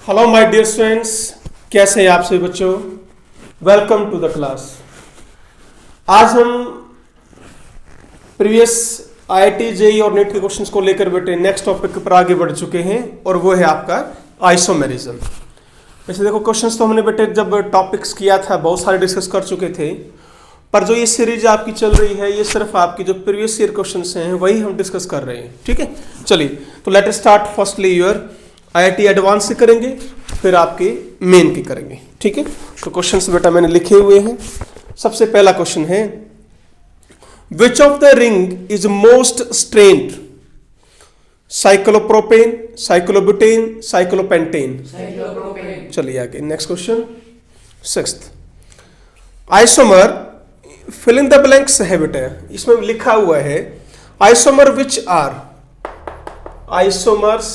Hello my dear students, कैसे हैं आप सभी बच्चों। Welcome to the class. आज हम प्रीवियस आईआईटी जेईई और नीट के क्वेश्चंस को लेकर बेटे नेक्स्ट टॉपिक पर आगे बढ़ चुके हैं और वो है आपका आइसोमेरिज्म। वैसे देखो क्वेश्चंस तो हमने बेटे जब टॉपिक्स किया था बहुत सारे डिस्कस कर चुके थे, पर जो ये सीरीज आपकी चल रही है ये सिर्फ आपकी जो प्रीवियस ईयर क्वेश्चंस हैं वही हम डिस्कस कर रहे हैं। ठीक है, चलिए तो let us start firstly your IIT advance से करेंगे, फिर आपके मेन की करेंगे। ठीक है, तो क्वेश्चंस बेटा मैंने लिखे हुए हैं। सबसे पहला क्वेश्चन है, which of the ring is most strained? Cyclopropane, cyclobutane, cyclopentane. चलिए आगे next question. Sixth, isomer fill in the blanks है बेटा, इसमें लिखा हुआ है isomer which are, isomers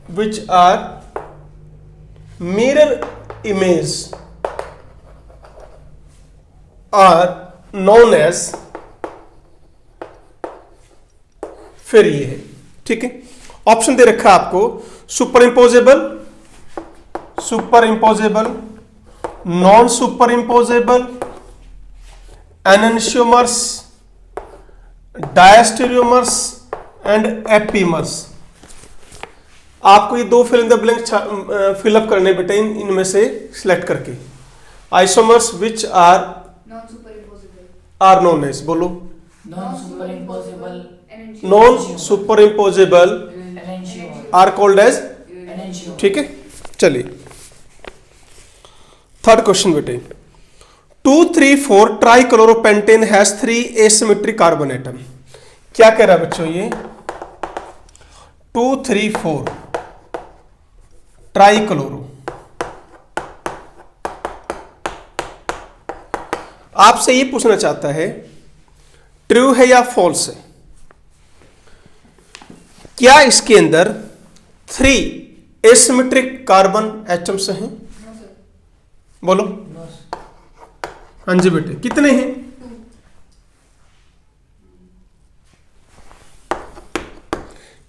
which are mirror image are known as, फिर ये है। ठीक है, ऑप्शन दे रखा है आपको superimposable, superimposable, non superimposable, enantiomers, diastereomers and epimers. आपको ये दो fill in the blank fill up करने बेटे इनमें से सिलेक्ट करके। Isomers which are known as, बोलो non superimposable are called as. ठीक है, चलिए थर्ड क्वेश्चन बेटे, 2,3,4 trichloropentane has 3 asymmetric carbon atom. क्या कह रहा है बच्चों ये? 2,3,4 ट्राइक्लोरो। आपसे ये पूछना चाहता है ट्रू है या फॉल्स है, क्या इसके अंदर 3 एसिमेट्रिक कार्बन एटम्स हैं? बोलो। हाँ जी बेटे, कितने हैं?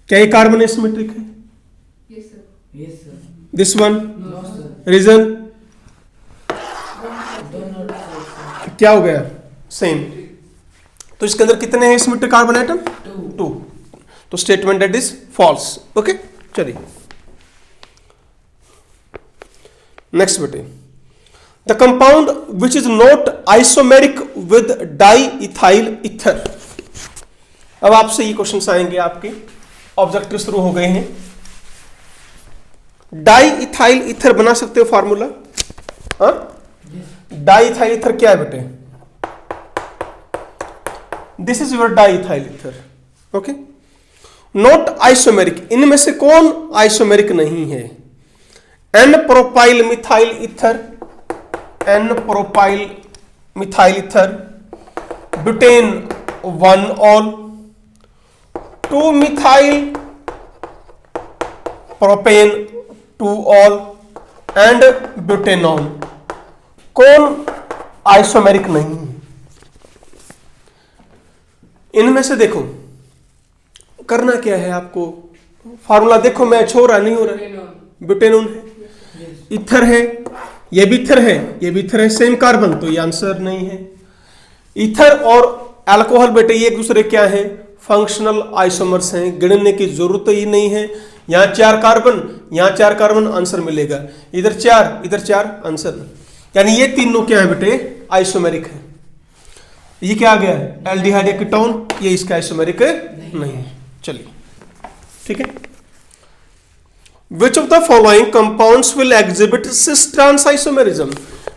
क्या ये कार्बन एसिमेट्रिक है? दिस वन, रीजन क्या हो गया? सेम। तो इसके अंदर कितने हैं एसिमेट्रिक कार्बन एटम? 2। तो statement that is false. Okay, चलिए नेक्स्ट बेटे, the compound which is not isomeric with diethyl ether. अब आपसे ये क्वेश्चन आएंगे, आपके ऑब्जेक्टिव शुरू हो गए हैं। डाई इथाइल ईथर बना सकते हो फार्मूला? हाँ, डाई इथाइल ईथर क्या है बेटे? This is your diethyl ether. Okay, not isomeric, इनमें से कौन आइसोमेरिक नहीं है? N propyl methyl ether, n propyl methyl ether, butan 1 ol, 2 methyl propan 2 ol and butanone. कौन आइसोमेरिक नहीं है? इनमें से देखो करना क्या है आपको, फार्मूला देखो मैच हो रहा नहीं हो रहा? ब्यूटेनॉन है, ईथर है, ये भी ईथर है, ये भी ईथर है, सेम कार्बन, तो ये आंसर नहीं है। ईथर और अल्कोहल बेटे ये एक दूसरे क्या है? फंक्शनल आइसोमर्स हैं, गिनने की जरूरत ही नहीं है। यहां 4 कार्बन, यहां 4 कार्बन, आंसर मिलेगा। इधर 4, इधर 4, आंसर। यानी ये तीनों क्या है बेटे? आइसोमेरिक है। ये क्या आ गया? एल्डिहाइड या कीटोन, ये इसका आइसोमेरिक नहीं है। चलिए ठीक है, which of the following compounds will exhibit cis trans isomerism.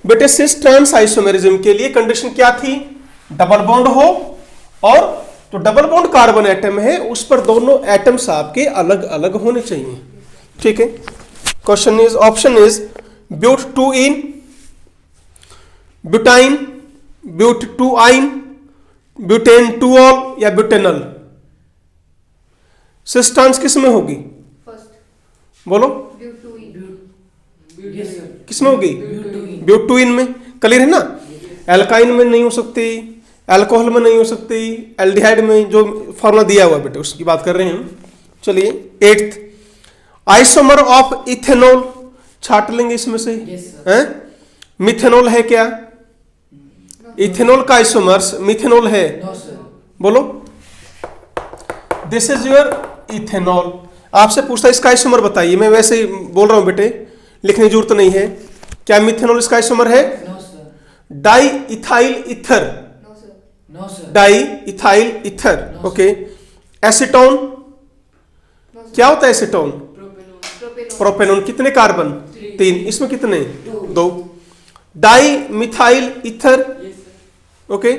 बेटे सिस ट्रांस आइसोमेरिज्म के लिए कंडीशन क्या थी? डबल बॉन्ड हो, और तो डबल बॉन्ड कार्बन एटम है उस पर दोनों एटम्स आपके अलग अलग होने चाहिए। ठीक है, question is, option is but 2-इन, ब्यूटाइन, ब्यूट 2-आइन, ब्यूटेन 2 ऑल या ब्यूटेनल। सिस ट्रांस किस में होगी? बोलो किस में होगी? ब्यूट 2-इन में। क्लियर है ना? एल्काइन में नहीं हो सकती, अल्कोहल में नहीं हो सकती, एल्डिहाइड में जो फॉर्मूला दिया हुआ बेटे उसकी बात कर रहे हैं हम। चलिए 8th, आइसोमर ऑफ इथेनॉल छाट लेंगे इसमें से, हैं? मिथेनॉल है क्या? इथेनॉल का आइसोमर्स मिथेनॉल है? बोलो, दिस इज योर इथेनॉल। आपसे पूछता है इसका आइसोमर बताइए, मैं वैसे ही बोल रहा हूं बेटे, लिखने की जरूरत नहीं है। क्या मिथेनॉल इसका आइसोमर है? Di ethyl ether, di ethyl ether. Okay, acetone क्या होता है? Acetone propanone. कितने कार्बन? 3, इसमें कितने? 2। Di methyl ether. ओके,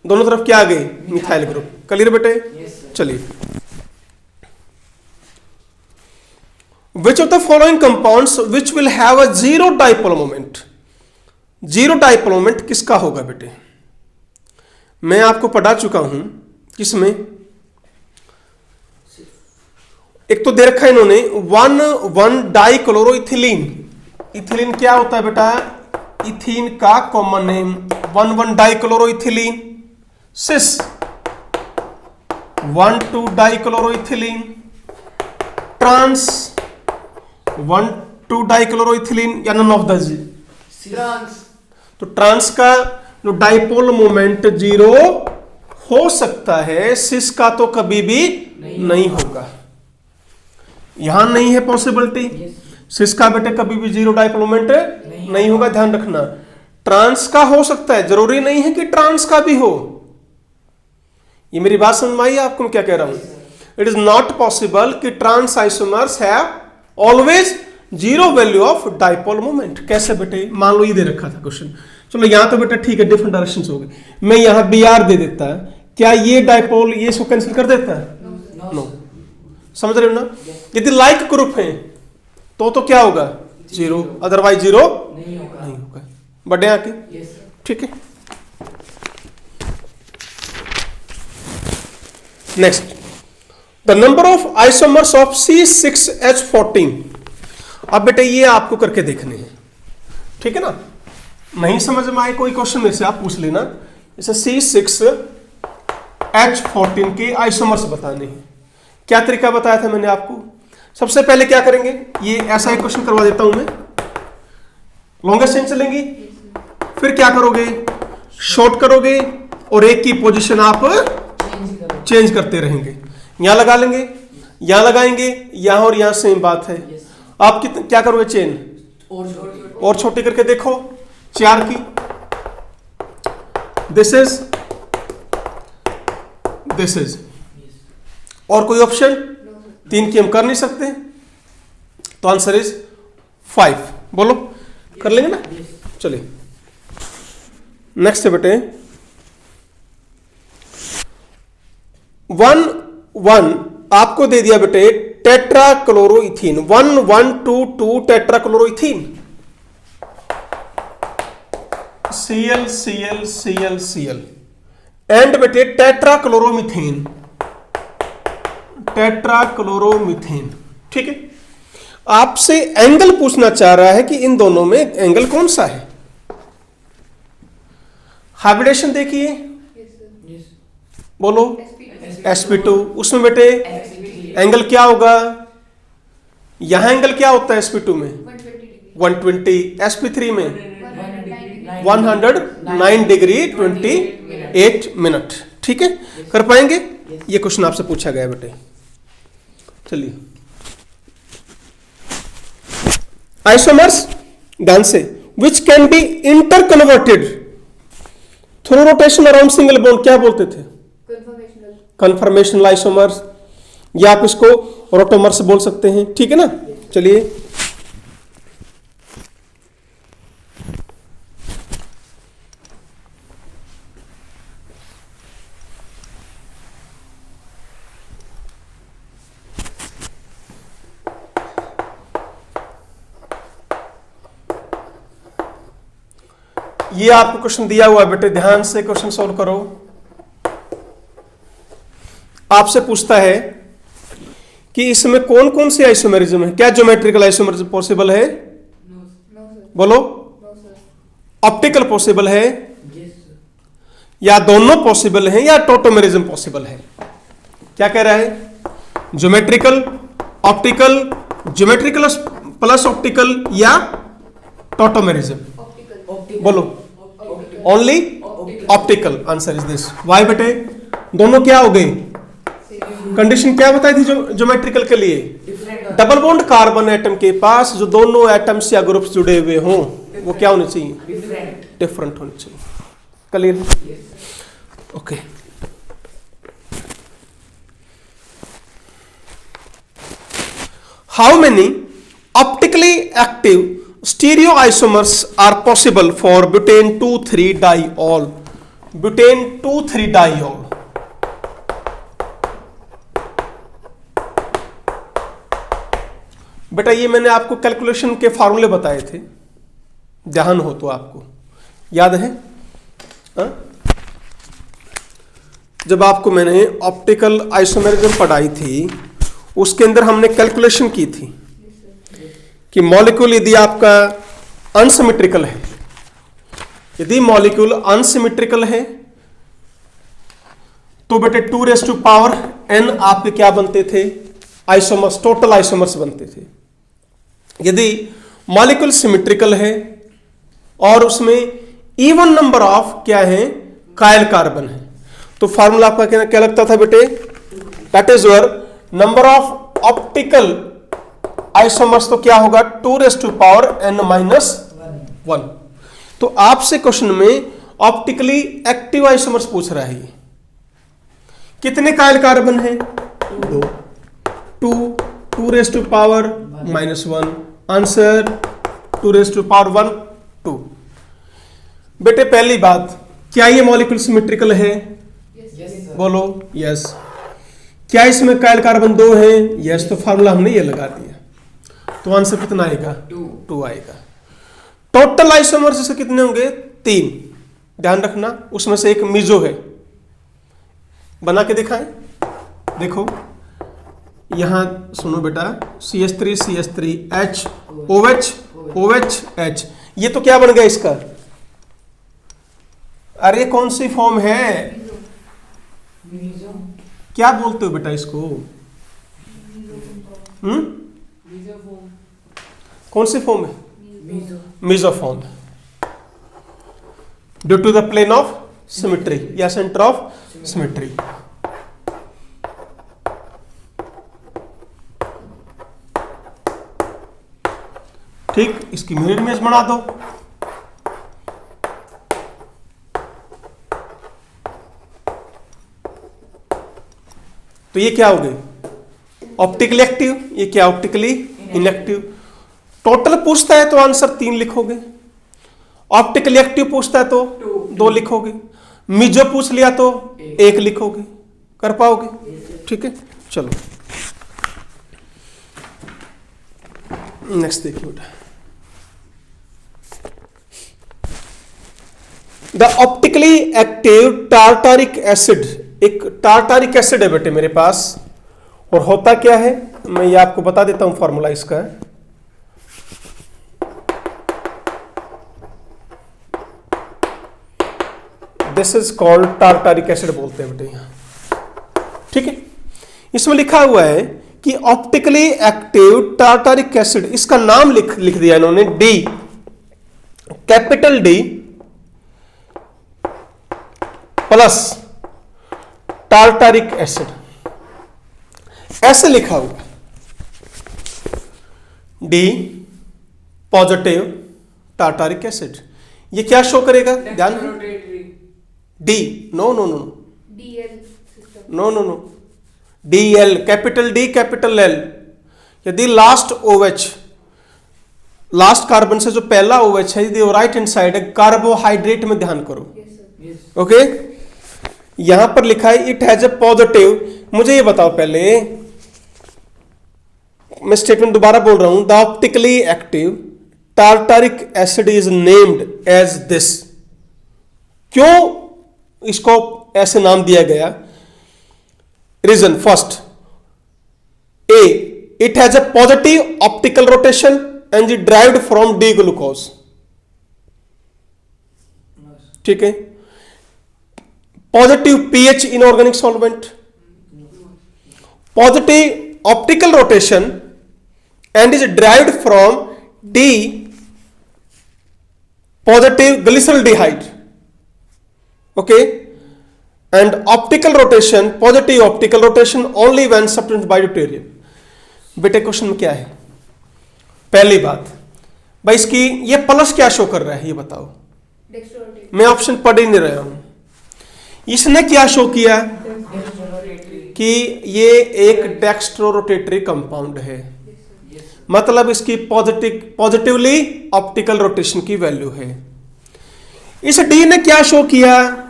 दोनों तरफ क्या आ गए? Methyl group. क्लियर बेटे? चलिए, विच of the following compounds which will have a zero dipole moment? Zero dipole moment किसका होगा बेटे? मैं आपको पढ़ा चुका हूं किसमें, एक तो दे रखा है इन्होंने 1,1 डाइक्लोरोइथिलीन। इथिलीन क्या होता है बेटा? इथीन का कॉमन नेम 1,1 डाइक्लोरोइथिलीन। सिस 1,2 डाइक्लोरोइथिलीन। ट्रांस 1,2 डाइक्लोरोइथिलीन या नन ऑफ द जी? तो ट्रांस का जो डाइपोल मोमेंट जीरो हो सकता है, सिस का तो कभी भी नहीं होगा। यहां नहीं है पॉसिबिलिटी। सिस का बेटे कभी भी जीरो डाइपोल मोमेंट नहीं होगा, ध्यान रखना। ट्रांस का हो सकता है, जरूरी नहीं है कि ट्रांस का भी हो। ये मेरी बात समझ में आई आपको मैं क्या कह रहा हूं? इट इज नॉट पॉसिबल कि trans isomers have always zero value of dipole moment. कैसे बेटे? मान लो ये दे रखा था क्वेश्चन, चलो यहां तो बेटा ठीक है, डिफरेंट डायरेक्शन हो गए, मैं यहां Br दे देता है, क्या ये डाइपोल ये इसको कैंसिल कर देता है? नो। समझ रहे हो ना? यदि लाइक ग्रुप है तो क्या होगा? जीरो, अदरवाइज जीरो नहीं होगा। बड़े आके ठीक है। Next, the number of isomers of C6H14। अब बेटे ये आपको करके देखने हैं, ठीक है ना? नहीं समझ में आए कोई क्वेश्चन में से आप पूछ लेना। जैसे C6H14 के आइसोमर्स बताने हैं। क्या तरीका बताया था मैंने आपको? सबसे पहले क्या करेंगे, ये ऐसा एक क्वेश्चन करवा देता हूं मैं, लॉन्गेस्ट चेन चलेंगी, फिर क्या करोगे? शॉर्ट करोगे और एक की पोजीशन आप चेंज करते रहेंगे। यहां लगा लेंगे, यहां लगाएंगे, यहां और यहां सेम बात है। आप क्या करोगे? चेन और छोटी करके देखो, 4 की, दिस इज और कोई ऑप्शन? 3 की हम कर नहीं सकते, तो आंसर इज 5। बोलो, कर लेंगे ना? चलिए नेक्स्ट है बेटे 1,1 आपको दे दिया बेटे टेट्राक्लोरोइथीन, 1,1,2,2 टेट्राक्लोरोइथीन, Cl एंड बेटे टेट्राक्लोरोमीथेन, ठीक है। आपसे एंगल पूछना चाह रहा है कि इन दोनों में एंगल कौन सा है। हाइब्रिडेशन देखिए, बोलो sp2, उसमें बेटे एंगल क्या होगा? यहां एंगल क्या होता है sp2 में? 120, sp3 में 109 डिग्री 28 मिनट, ठीक है। कर पाएंगे? ये क्वेश्चन आपसे पूछा गया बेटे। चलिए आइसोमर्स ध्यान से, which can be inter converted through rotation around single bond, क्या बोलते थे? कन्फर्मेशनल आइसोमर्स, या आप इसको रोटोमर्स बोल सकते हैं, ठीक है ना। चलिए ये आपको क्वेश्चन दिया हुआ है बेटे, ध्यान से क्वेश्चन सॉल्व करो। आपसे पूछता है कि इसमें कौन कौन सी आइसोमेरिज्म है। क्या ज्योमेट्रिकल आइसोमेरिज्म पॉसिबल है? बोलो। ऑप्टिकल पॉसिबल है, या दोनों पॉसिबल है, या टोटोमेरिज्म पॉसिबल है? क्या कह रहा है? Geometrical, optical geometrical plus optical या टॉटोमेरिज्म? बोलो, only optical. Answer is this. Why बेटे? दोनों क्या हो गए? कंडीशन क्या बताई थी ज्योमेट्रिकल के लिए? डबल बॉन्ड कार्बन एटम के पास जो दोनों एटम्स या ग्रुप्स जुड़े हुए हों वो क्या होने चाहिए? डिफरेंट होने चाहिए। Clear? Okay. How many optically active stereoisomers are possible for butane 2,3-diol? butane 2,3-diol। बेटा ये मैंने आपको कैलकुलेशन के फार्मूले बताए थे, ध्यान हो तो आपको याद है? जब आपको मैंने ऑप्टिकल आइसोमेरिज्म पढ़ाई थी उसके अंदर हमने कैलकुलेशन की थी कि मॉलिक्यूल यदि आपका अनसिमेट्रिकल है, यदि मॉलिक्यूल अनसिमेट्रिकल है तो बेटे 2⁻n आपके क्या बनते थे? आइसोमर्स, टोटल आइसोमर्स बनते थे। यदि मॉलिक्यूल सिमेट्रिकल है और उसमें इवन नंबर ऑफ क्या है? कायल कार्बन है, तो फार्मूला आपका क्या लगता था बेटे? That is your number of optical isomers, तो क्या होगा? 2⁻n-1। तो आपसे क्वेश्चन में ऑप्टिकली एक्टिव आइसोमर्स पूछ रहा है। कितने कायल कार्बन है? 2। 2⁻⁻1। आंसर 2⁻1 2। बेटे पहली बात, क्या ये मॉलिक्यूल सिमेट्रिकल है? बोलो यस। क्या इसमें कायल कार्बन 2 है? यस। तो फार्मूला हमने ये लगा दिया, तो आंसर कितना आएगा? 2 आएगा। टोटल आइसोमर्स इसके कितने होंगे? 3। ध्यान रखना, उसमें से एक मीजो है। बना के दिखाएं, देखो यहां सुनो बेटा, CH3 CH3 H OH OH H, ये तो क्या बन गया इसका? अरे कौन सी फॉर्म है? क्या बोलते हो बेटा इसको? कौन सी फॉर्म है? Mesoform, due to the plane of symmetry या सेंटर ऑफ सिमेट्री। ठीक, इसकी मिरर इमेज बना दो। तो ये क्या हो गई? Optically active. ये क्या? Optically inactive. टोटल पूछता है तो आंसर 3 लिखोगे, ऑप्टिकली एक्टिव पूछता है तो 2 लिखोगे, मिजो पूछ लिया तो 1 लिखोगे। कर पाओगे? ठीक है, चलो नेक्स्ट देखिए बेटा। The optically active tartaric acid, एक टार्टारिक एसिड है बेटे मेरे पास, और होता क्या है मैं ये आपको बता देता हूं फॉर्मूला इसका। This is called tartaric acid बोलते हैं बेटे यहां। ठीक है, इसमें लिखा हुआ है कि ऑप्टिकली एक्टिव टार्टारिक एसिड, इसका नाम लिख दिया इन्होंने D, capital D plus tartaric acid, ऐसे लिखा हुआ। डी पॉजिटिव टार्टारिक एसिड, ये क्या शो करेगा? ध्यान है, D no no no no no no, D L, capital D capital L. यदि लास्ट OH, लास्ट कार्बन से जो पहला OH है, यदि राइट हैंड साइड है, कार्बोहाइड्रेट में ध्यान करो। ओके, यहां पर लिखा है इट हैज ए पॉजिटिव। मुझे ये बताओ पहले, मैं स्टेटमेंट दोबारा बोल रहा हूं, the optically active tartaric acid is named as this. क्यों इसको ऐसे नाम दिया गया? Reason first, a it has a positive optical rotation and derived from D glucose. ठीक है, positive pH inorganic solvent, positive optical rotation and is derived from D positive glyceraldehyde. Okay, and optical rotation, positive optical rotation only when substituted by deuterium. बेटे question में क्या है? पहली बात भाई, इसकी ये प्लस क्या शो कर रहा है ये बताओ। मैं ऑप्शन पढ़ ही नहीं रहा हूं। इसने क्या शो किया कि ये एक डेक्स्ट्रो रोटेटरी कंपाउंड है, मतलब इसकी पॉजिटिवली ऑप्टिकल रोटेशन की वैल्यू है। इस डी ने क्या शो किया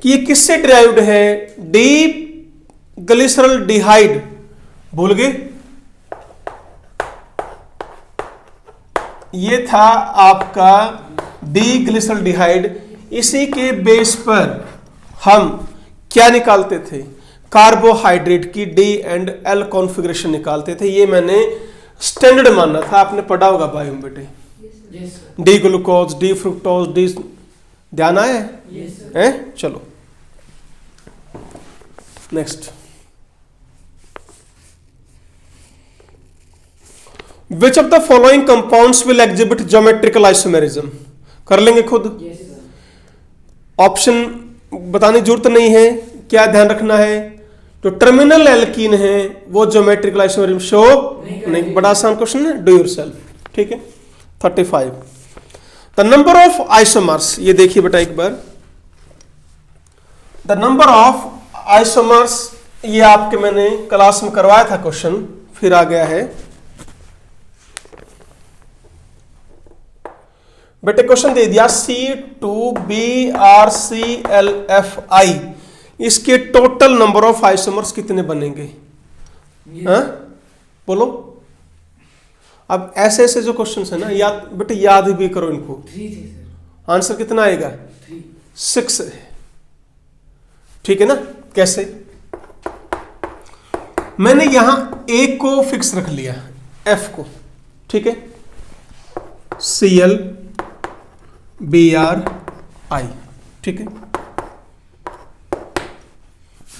कि ये किससे ड्राइव्ड है? डी ग्लिसरल्डिहाइड, भूल गए? ये था आपका डी ग्लिसरल्डिहाइड। इसी के बेस पर हम क्या निकालते थे? कार्बोहाइड्रेट की डी एंड एल कॉन्फ़िगरेशन निकालते थे। ये मैंने स्टैंडर्ड माना था, आपने पढ़ा होगा बायो में बेटे। D glucose, D fructose, D, ध्यान आया है? चलो next. Which of the following compounds will exhibit geometrical isomerism? कर लेंगे खुद। ऑप्शन बताने की जरूरत नहीं है। क्या ध्यान रखना है? जो टर्मिनल एल्कीन है वो ज्योमेट्रिकल आइसोमेरिज्म शो नहीं। बड़ा आसान क्वेश्चन है, डू योरसेल्फ। ठीक है। 35 द नंबर ऑफ आइसोमर्स, ये देखिए बेटा एक बार। द नंबर ऑफ आइसोमर्स, ये आपके मैंने क्लास में करवाया था क्वेश्चन, फिर आ गया है बेटे। क्वेश्चन दे दिया C2BrClFI, इसके टोटल नंबर ऑफ आइसोमर्स कितने बनेंगे? हाँ बोलो। अब ऐसे ऐसे जो क्वेश्चन है ना, याद बेटे, याद भी करो इनको। आंसर कितना आएगा? 6 है। ठीक है ना? कैसे? मैंने यहां A को फिक्स रख लिया, F को, ठीक है, Cl Br I, ठीक है,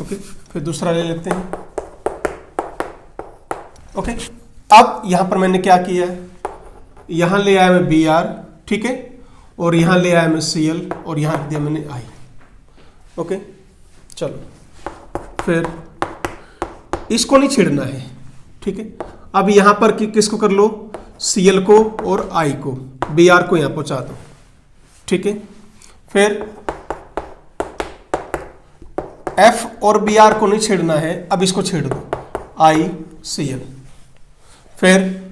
ओके। फिर दूसरा ले लेते हैं, ओके। अब यहां पर मैंने क्या किया है, यहां ले आया मैं Br, ठीक है, और यहां ले आया मैं Cl, और यहां दिया मैंने I, ओके। चलो फिर इसको नहीं छेड़ना है, ठीक है। अब यहां पर किसको कर लो? Cl को और I को, Br को यहां पहुंचा दो, ठीक है। फिर F और Br को नहीं छेड़ना है, अब इसको छेड़ दो, ICl। फिर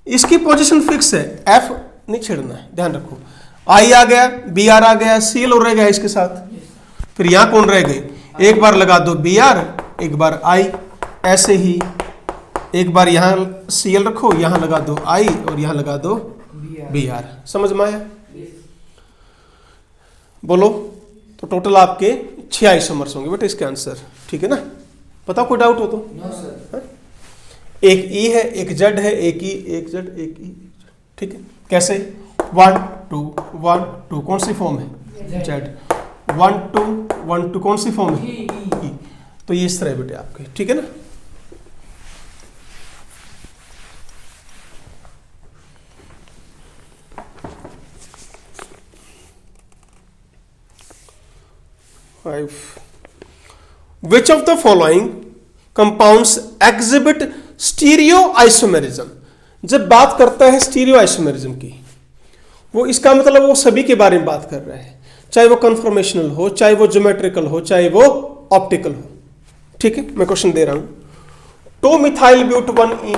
इसकी पोजीशन फिक्स है, F नहीं छेड़ना है, ध्यान रखो। I आ गया, Br आ गया, Cl और रह गया इसके साथ। फिर यहां कौन रह गए? एक बार लगा दो Br, एक बार I, ऐसे ही एक बार यहां Cl रखो, यहां लगा दो I और यहां लगा दो Br। समझ में आया? बोलो। तो टोटल आपके 6 आइसोमर्स होंगे बेटे इसके आंसर, ठीक है ना? पता कोई डाउट हो तो? No sir. एक E है, एक Z है, एक E, एक Z, एक E, ठीक है। कैसे? 1 2 1 2 कौन सी फॉर्म है? Z। 1 2 1 2 कौन सी फॉर्म है? E। तो ये इस तरह बेटे आपके, ठीक है ना? Which of the following compounds exhibit stereoisomerism? जब बात करता है स्टीरियोआइसोमेरिज्म की, वो इसका मतलब वो सभी के बारे में बात कर रहा है, चाहे वो कन्फॉर्मेशनल हो, चाहे वो ज्योमेट्रिकल हो, चाहे वो ऑप्टिकल हो, ठीक है। मैं क्वेश्चन दे रहा हूं। 2-methyl but 1E,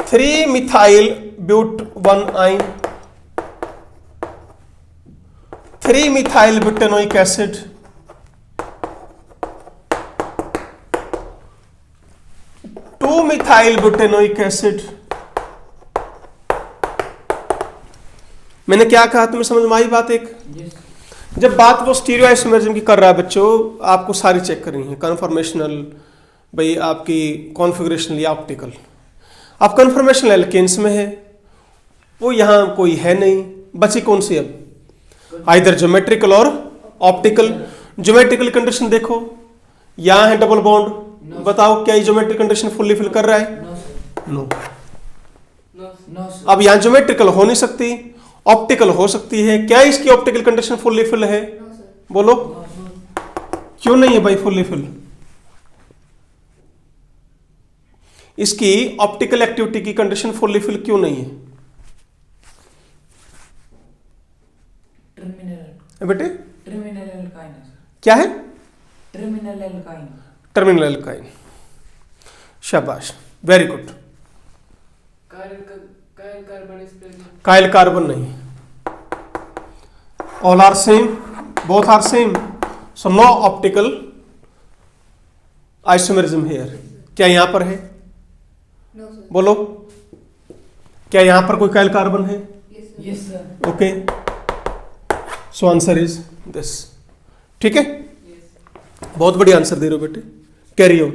3-methyl but 1I, 3-methyl butanoic acid, 2-methyl butanoic acid। मैंने क्या कहा, तुम्हें समझ में आई बात? एक जब बात वो स्टीरियोआइसोमेरिज्म की कर रहा है बच्चों, आपको सारी चेक करनी है, कन्फॉर्मेशनल भाई आपकी, कॉन्फ़िगरेशनल या ऑप्टिकल। अब कन्फर्मेशनल एल्केन्स में है, वो यहां कोई है नहीं, बची कौन सी अब? आइदर ज्योमेट्रिकल और ऑप्टिकल। ज्योमेट्रिकल कंडीशन देखो, यहां है डबल बॉन्ड, बताओ क्या ये ज्योमेट्रिक कंडीशन फुल्ली फिल कर रहा है? नो। अब यहां ज्योमेट्रिकल हो नहीं सकती, ऑप्टिकल हो सकती है। क्या इसकी ऑप्टिकल कंडीशन फुल्ली फिल है? बोलो क्यों नहीं है भाई फुल्ली फिल? इसकी ऑप्टिकल एक्टिविटी की कंडीशन फुल्ली फिल क्यों नहीं है बेटे? क्या है? Terminal alkyne. शाबाश, वेरी गुड। काइल कार्बन नहीं। All are same, both are same, so no optical isomerism here. क्या यहां पर है? बोलो, क्या यहां पर कोई काइल कार्बन है? Yes sir. Okay, so answer is this. ठीक है, बहुत बढ़िया आंसर दे रहे हो बेटे, कैरी ऑन,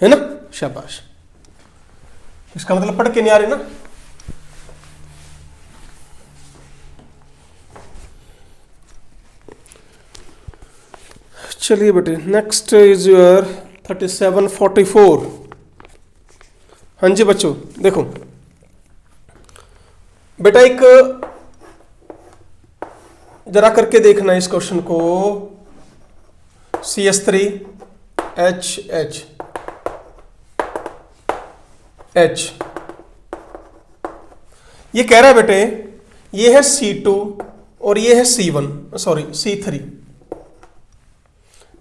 है ना? शाबाश। इसका मतलब पढ़ के नहीं आ रही ना? चलिए बेटे, नेक्स्ट इज योर 3744। हाँ जी बच्चों, देखो बेटा, एक जरा करके देखना इस क्वेश्चन को। CH3HH ये कह रहा है बेटे, ये है C2 और ये है C1, सॉरी C3,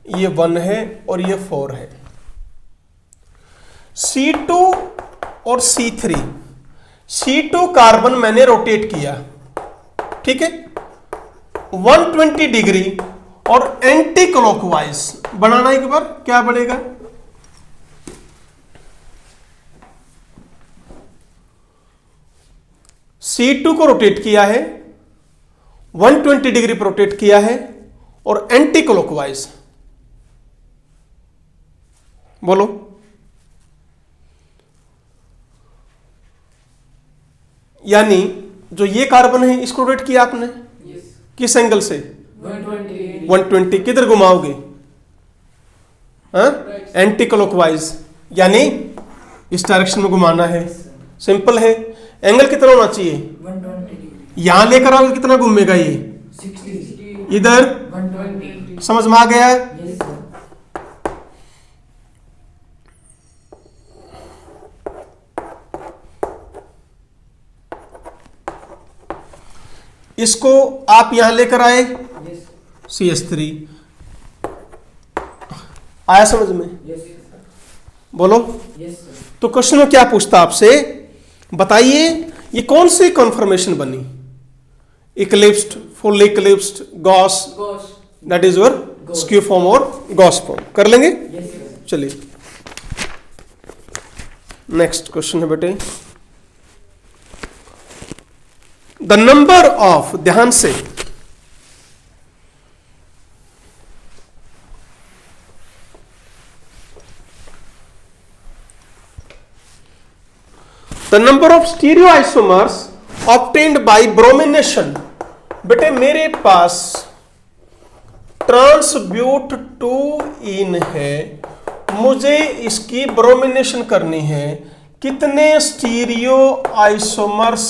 ये 1 है और ये 4 है। C2 और C3, C2 कार्बन मैंने रोटेट किया, ठीक है, 120 डिग्री और एंटी क्लॉकवाइज बनाना। एक बार क्या बनेगा? C2 को रोटेट किया है, 120 डिग्री पर रोटेट किया है और एंटी क्लॉकवाइज। बोलो, यानी जो ये कार्बन है इसको रोटेट किया आपने, किस एंगल से? 120। किधर घुमाओगे? एंटी क्लॉकवाइज, यानी इस डायरेक्शन में घुमाना है। सिंपल है। एंगल कितना होना चाहिए? 120। यहां लेकर आओगे कितना घूमेगा ये? 60। इधर 120। समझ में आ गया? Yes sir. इसको आप यहां लेकर आए, यस। CH3 आया समझ में? Yes sir. बोलो। Yes sir. तो क्वेश्चन में क्या पूछता आपसे, बताइए ये कौन सी कॉन्फर्मेशन बनी? Eclipsed, full eclipsed, gauche, that is your skew form और गॉस फॉर्म। कर लेंगे? Yes sir. चलिए नेक्स्ट क्वेश्चन है बेटे, द नंबर ऑफ, ध्यान से, the number of stereoisomers obtained by bromination. बेटे मेरे पास ट्रांसब्यूट 2 है, मुझे इसकी ब्रोमिनेशन करनी है। कितने स्टीरियो आइसोमर्स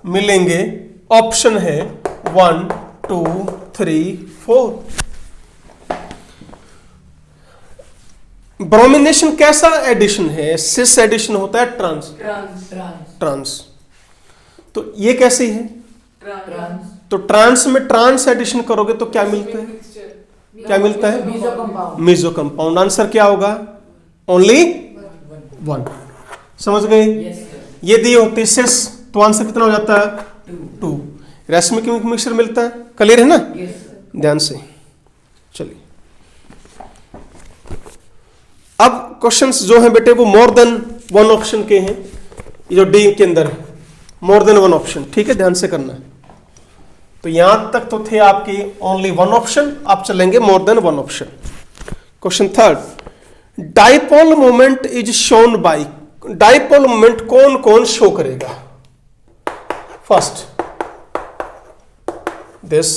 मिलेंगे? ऑप्शन है 1 2 3 4। ब्रोमिनेशन कैसा एडिशन है? सिस एडिशन होता है, ट्रांस ट्रांस। तो ये कैसी है? ट्रांस। तो ट्रांस में ट्रांस एडिशन करोगे तो क्या मिलता है? क्या मिलता है? Meso compound. Meso compound. Answer क्या होगा? ओनली 1। समझ गए? Yes sir. ये दी होती सिस, तो आंसर कितना हो जाता है? 2। रेस्ट में क्यों मिक्सचर मिलता है? क्लियर है ना? Yes sir. ध्यान से। चलिए अब क्वेश्चंस जो हैं बेटे वो मोर देन 1 ऑप्शन के हैं। ये जो डी के अंदर है मोर देन 1 ऑप्शन, ठीक है, ध्यान से करना है। तो यहां तक तो थे आपकी ओनली 1 ऑप्शन, आप चलेंगे more than 1 option. Question 3, dipole moment is shown by. Dipole moment कौन कौन शो करेगा? फर्स्ट दिस,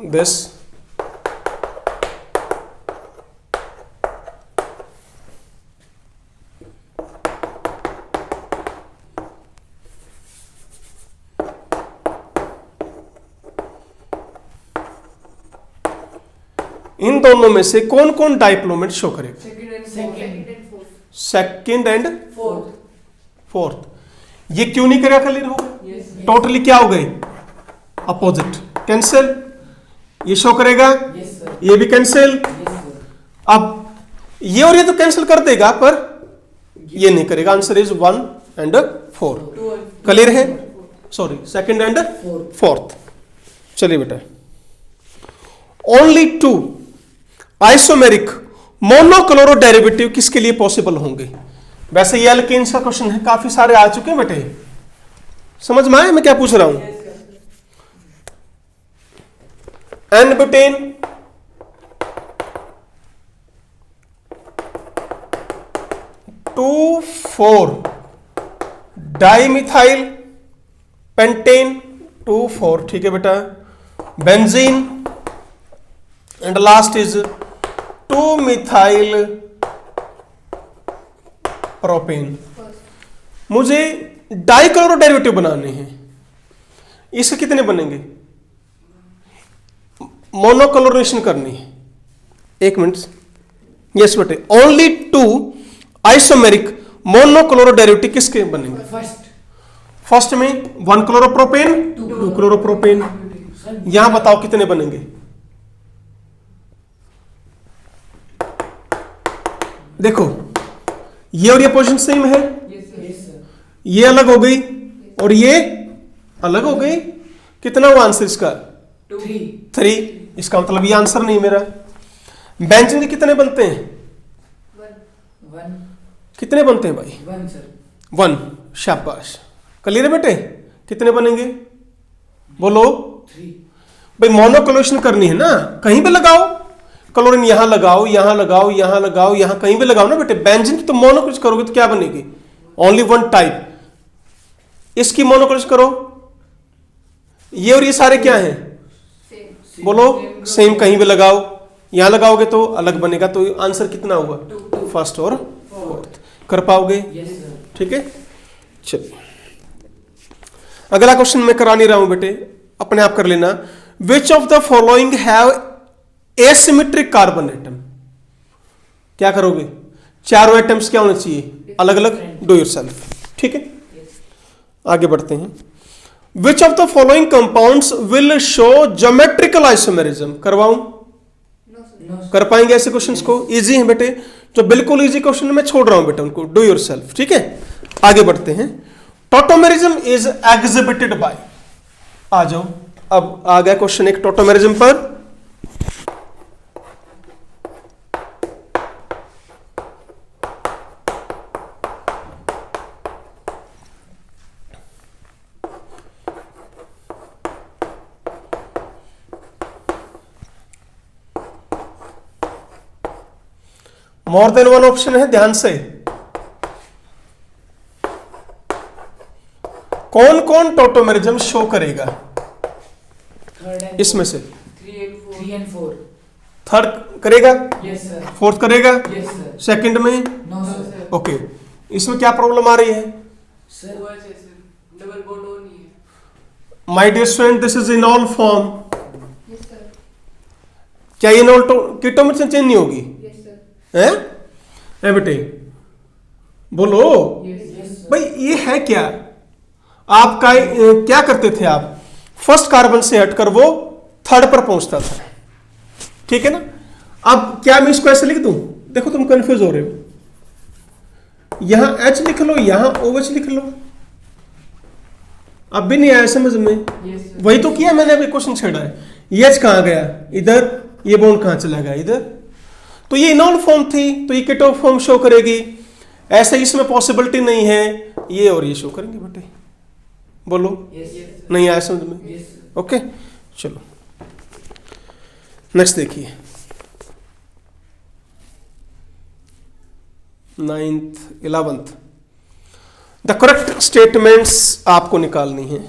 this, इन दोनों में से कौन कौन डाइप्लोमेट शो करेगा? Second and fourth. ये क्यों नहीं करेगा? क्लियर होगा? टोटली क्या हो गए? अपोजिट। कैंसिल। ये शो करेगा, ये भी कैंसिल। अब ये और ये तो कैंसिल कर देगा, पर ये नहीं करेगा। Answer is 1 and 4। क्लियर है? Sorry, second and fourth. चलिए बेटा, ओनली 2 आइसोमेरिक मोनोक्लोरो डेरिवेटिव किसके लिए पॉसिबल होंगे? वैसे ये एल्केन्स का क्वेश्चन है, काफी सारे आ चुके हैं बेटे। समझ में आया मैं क्या पूछ रहा हूं? N butane, two 4 dimethyl pentane 2 4। ठीक है बेटा। Benzene and last is 2 methyl propane. मुझे डाइक्लोरो डेरिवेटिव बनाने हैं। इसके कितने बनेंगे? मोनोक्लोरिनेशन करनी है। एक मिनट। यस बेटे, ओनली 2 आइसोमेरिक मोनोक्लोरो डेरिवेटिव किसके बनेंगे? फर्स्ट में 1 क्लोरोप्रोपेन, 2 क्लोरोप्रोपेन। यहां बताओ कितने बनेंगे? देखो, ये और ये पोजीशन सेम है, ये अलग हो गई और ये अलग हो गई। कितना हुआ आंसर इसका? 3। इसका मतलब ये आंसर नहीं मेरा। बेंजीन के कितने बनते हैं? 1। कितने बनते हैं भाई? 1 सर। 1। शाबाश। क्लियर है बेटे? कितने बनेंगे बोलो? 3। भाई मोनोक्लोरेशन करनी है ना, कहीं भी लगाओ। क्लोरीन यहां लगाओ, यहां लगाओ, यहां लगाओ, यहां कहीं भी लगाओ ना बेटे। बेंजीन की तो मोनोक्लोरेशन करोगे तो क्या बनेगी? Only 1 type. इसकी मोनोक्लोरेशन करो, ये और ये सारे क्या हैं? बोलो, सेम। कहीं भी लगाओ, यहां लगाओगे तो अलग बनेगा। तो आंसर कितना हुआ? फर्स्ट और फोर्थ। कर पाओगे? ठीक है। चलिए, अगला क्वेश्चन मैं करा नहीं रहा हूं बेटे, अपने आप कर लेना। Which of the following have asymmetric carbon atom? क्या करोगे? चारों एटम्स क्या होने चाहिए? अलग अलग। Do yourself. ठीक है, आगे बढ़ते हैं। Which of the following compounds will show geometrical isomerism? करवाऊं? कर पाएंगे ऐसे क्वेश्चंस को? इजी है बेटे। जो बिल्कुल इजी क्वेश्चन मैं छोड़ रहा हूं बेटे, उनको डू योरसेल्फ। ठीक है, आगे बढ़ते हैं। Tautomerism is exhibited by. आ जाओ, अब आ गया क्वेश्चन एक टॉटोमेरिज्म पर। मोर देन 1 ऑप्शन है, ध्यान से। कौन कौन टॉटोमेरिज्म शो करेगा इसमें से? 3 and 4। थर्ड करेगा? Yes sir. फोर्थ करेगा? Yes sir. सेकंड में? No sir. ओके। इसमें क्या प्रॉब्लम आ रही है? सर डबल बॉन्ड हो नहीं है। My dear student, this is enol form. Yes sir. क्या ये इनॉल कीटोमेरिज्म चेंज नहीं होगी? Yes sir. हैं बेटे? बोलो यस भाई, ये है क्या? आपका क्या करते थे आप? फर्स्ट कार्बन से हटकर वो थर्ड पर पहुंचता था। ठीक है ना? अब क्या मैं इसको ऐसे लिख दूं? देखो तुम कंफ्यूज हो रहे हो। यहां H लिख लो, यहां OH लिख लो। अब भी नहीं आया समझ में? Yes sir. वही तो किया मैंने, अभी क्वेश्चन छेड़ा है। ये H कहां गया? इधर। ये बॉन्ड कहां चला गया? इधर। तो ये इनॉल फॉर्म थी, तो ये कीटो फॉर्म शो करेगी। ऐसे इसमें पॉसिबिलिटी नहीं है, ये और ये शो करेंगे बेटे। बोलो, यस नहीं आया समझ में? यस। ओके, चलो नेक्स्ट देखिए। 9th 11th the correct statements आपको निकालनी है।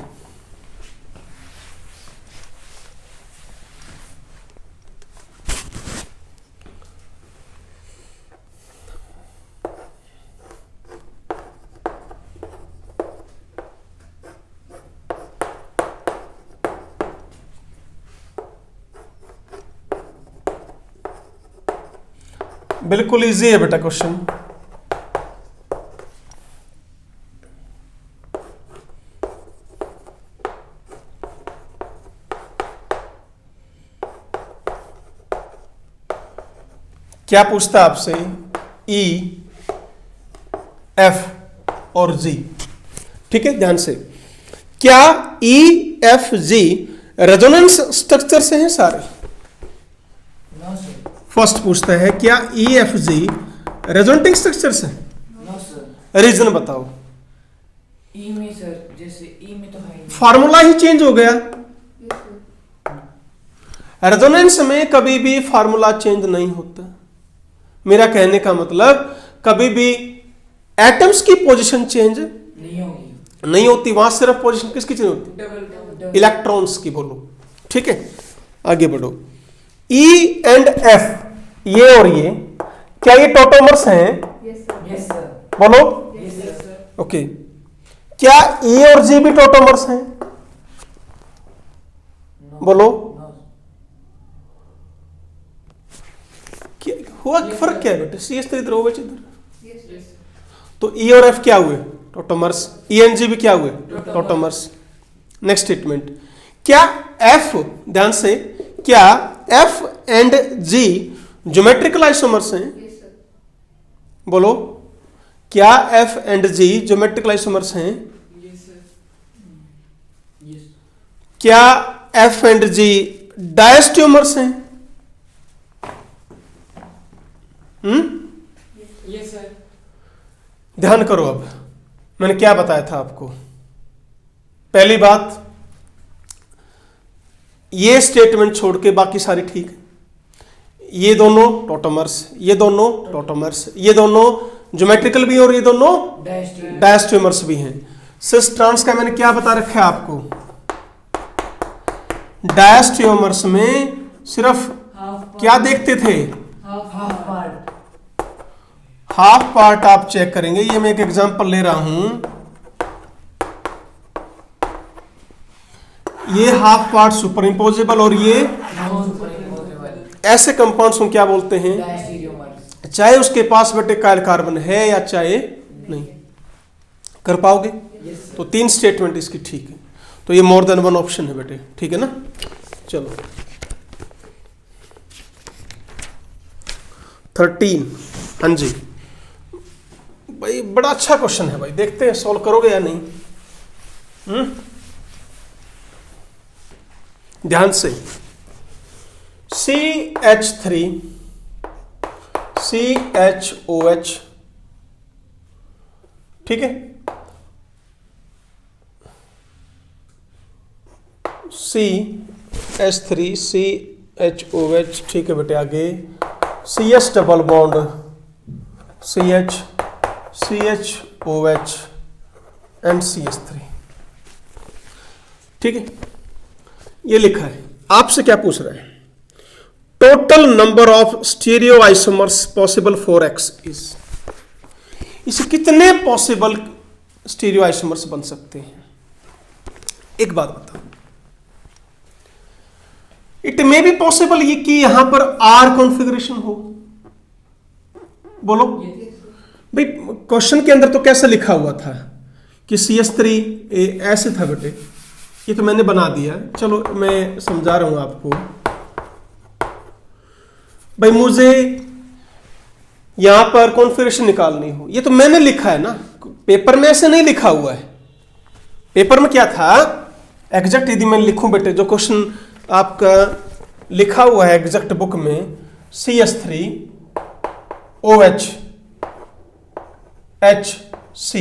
बिल्कुल इजी है बेटा क्वेश्चन। क्या पूछता आपसे? ई, एफ और जी। ठीक है, ध्यान से। क्या ई, एफ, जी रेजोनेंस स्ट्रक्चर से हैं सारे? No sir. फर्स्ट पूछता है क्या ई, एफ, जी रेजोनेटिंग स्ट्रक्चर से? No sir. रीजन बताओ। E में सर, जैसे E में तो है ही नहीं। फार्मूला ही चेंज हो गया। रेजोनेंस में कभी भी फार्मूला चेंज नहीं होता। मेरा कहने का मतलब कभी भी एटम्स की पोजीशन चेंज नहीं होगी। नहीं होती। वहां सिर्फ पोजीशन किसकी चेंज होती? डबल बॉन्ड इलेक्ट्रॉन्स की। बोलो। ठीक है, आगे बढ़ो। ई एंड एफ, ये और ये, क्या ये टोटोमर्स हैं? Yes sir. बोलो। Yes sir. ओके। क्या ई और जी भी टोटोमर्स हैं? No. बोलो। No. हुआ फर्क क्या है बेटे? सी एस इधर OH इधर, Yes. तो ई और एफ क्या हुए? टोटोमर्स। ई एंड जी भी क्या हुए? टोटोमर्स। नेक्स्ट स्टेटमेंट, क्या एफ, ध्यान से, क्या F and G geometrical isomers हैं? बोलो। क्या F and G geometrical isomers हैं? Yes sir. Yes. क्या एफ एंड जी डायस्ट्रोमर्स हैं? Yes sir. ध्यान करो। अब मैंने क्या बताया था आपको? पहली बात, ये स्टेटमेंट छोड़ के बाकी सारी ठीक है। ये दोनों टोटोमर्स, ये दोनों टोटोमर्स, ये दोनों ज्योमेट्रिकल भी और ये दोनों Dash. डायस्ट्रोमर्स भी हैं। सिस ट्रांस का मैंने क्या बता रखा है आपको? डायस्ट्रोमर्स में सिर्फ क्या देखते थे? Half part. हाफ पार्ट आप चेक करेंगे। ये मैं एक एग्जांपल ले रहा हूं। ये हाफ पार्ट सुपर इम्पोजेबल और ये No superimposable. ऐसे कंपाउंड्स को क्या बोलते हैं? Diastereomers. चाहे उसके पास बेटे कायल कार्बन है या चाहे नहीं। कर पाओगे? Yes sir. तो 3 स्टेटमेंट इसकी ठीक है। तो ये मोर देन वन ऑप्शन है बेटे, ठीक है ना? चलो 13। हाँ जी भाई, बड़ा अच्छा क्वेश्चन है भाई। देखते हैं सॉल्व करोगे या नहीं। ध्यान से। CH3 CHOH, ठीक है। CH3 CHOH, ठीक है बेटे। आगे CS double bond CH CHOH and CH3, ठीक है। ये लिखा है। आपसे क्या पूछ रहा है? Total number of stereo isomers possible for X is. इसे कितने पॉसिबल स्टीरियो आइसोमर्स बन सकते हैं? एक बात बताओ। इट मे बी पॉसिबल ये कि यहां पर R कॉन्फ़िगरेशन हो। बोलो भाई, क्वेश्चन के अंदर तो कैसे लिखा हुआ था कि CH3 ऐसे था बेटे। ये तो मैंने बना दिया। चलो मैं समझा रहा हूं आपको। भाई मुझे यहां पर कॉन्फ़िगरेशन निकालनी हो, ये तो मैंने लिखा है ना, पेपर में ऐसे नहीं लिखा हुआ है। पेपर में क्या था एग्जैक्ट, यदि मैं लिखूं बेटे, जो क्वेश्चन आपका लिखा हुआ है एग्जैक्ट बुक में, CH3 OH HC,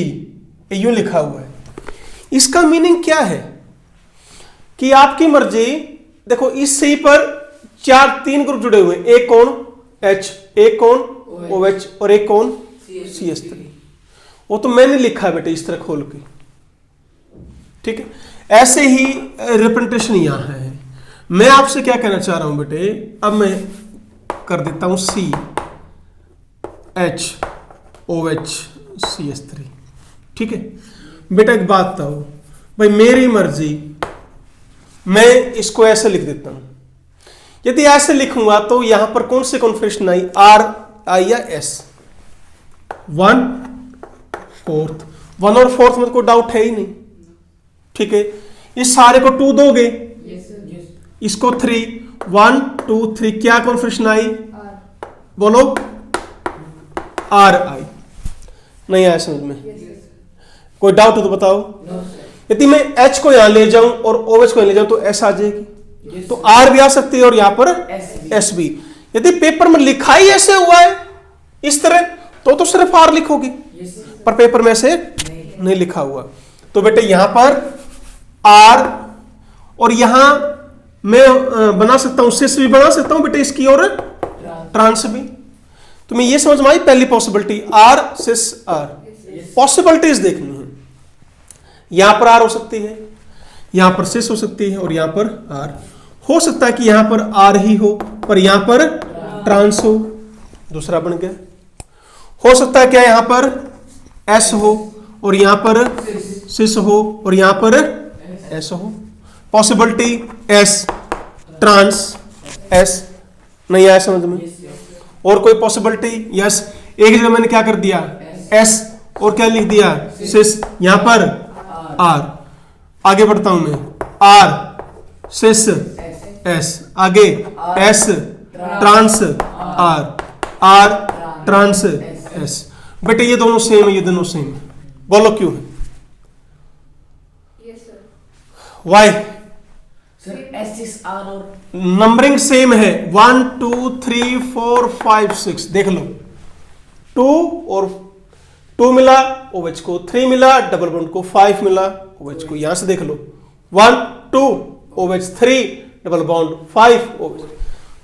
यूं लिखा हुआ है। इसका मीनिंग क्या है कि आपकी मर्जी। देखो इस C पर 3 ग्रुप जुड़े हुए हैं। एक कौन? H, एक कौन? OH और एक कौन? CH3। वो तो मैंने लिखा है बेटे इस तरह खोल के, ठीक है। ऐसे ही रिप्रेजेंटेशन यहां है। मैं आपसे क्या कहना चाह रहा हूं बेटे, अब मैं कर देता हूं CHOH CH3, ठीक है बेटा। एक बात बताओ भाई, मेरी मर्जी, मैं इसको ऐसे लिख देता हूं। यदि ऐसे लिखूंगा तो यहां पर कौन से कॉन्फ़िगरेशन आई? R आई या एस। 1/4, 1 और 4 में कोई डाउट है ही नहीं, ठीक है। इस सारे को 2 दोगे, इसको 3, 1 2 3, क्या कॉन्फिगरेशन आई? बोलो, आर आई। नहीं आया समझ में? कोई डाउट हो तो बताओ। यदि मैं एच को यहां ले जाऊं और ओ एच को यहां ले जाऊं तो एस आ जाएगी, तो आर भी आ सकती है और यहां पर एस भी। यदि पेपर में लिखा ही ऐसे हुआ है इस तरह तो सिर्फ आर लिखोगी, पर पेपर में ऐसे नहीं लिखा हुआ। तो बेटे यहां पर आर, और यहां मैं बना सकता हूं सिस भी बना सकता हूं बेटे इसकी, और ट्रांस भी। तो मैं ये समझ में आई पहली possibility, R cis R. Possibilities देखनी है, यहां पर आर हो सकती है, यहां पर सिस हो सकती है, और यहां पर आर हो सकता है कि यहां पर आर ही हो पर यहां पर ट्रांस हो, दूसरा बन गया। हो सकता है क्या यहां पर एस हो और यहां पर सिस हो और यहां पर एस हो। Possibility S trans S. नहीं आया समझ में? और कोई पॉसिबिलिटी? यस, एक जगह मैंने क्या कर दिया, एस और क्या लिख दिया, सिस, यहां पर आर। आगे बढ़ता हूं मैं, आर सिस एस, आगे S trans R, R trans S. बेटे ये दोनों सेम है, ये दोनों सेम है। बोलो क्यों है? वाई? सर एस इस आर और नंबरिंग सेम है, 1 2 3 4 5 6। देख लो, 2 और 2 मिला OH को, 3 मिला डबल बॉन्ड को, 5 मिला OH को। यहां से देख लो, 1 2 OH, 3 डबल बॉन्ड, 5 OH।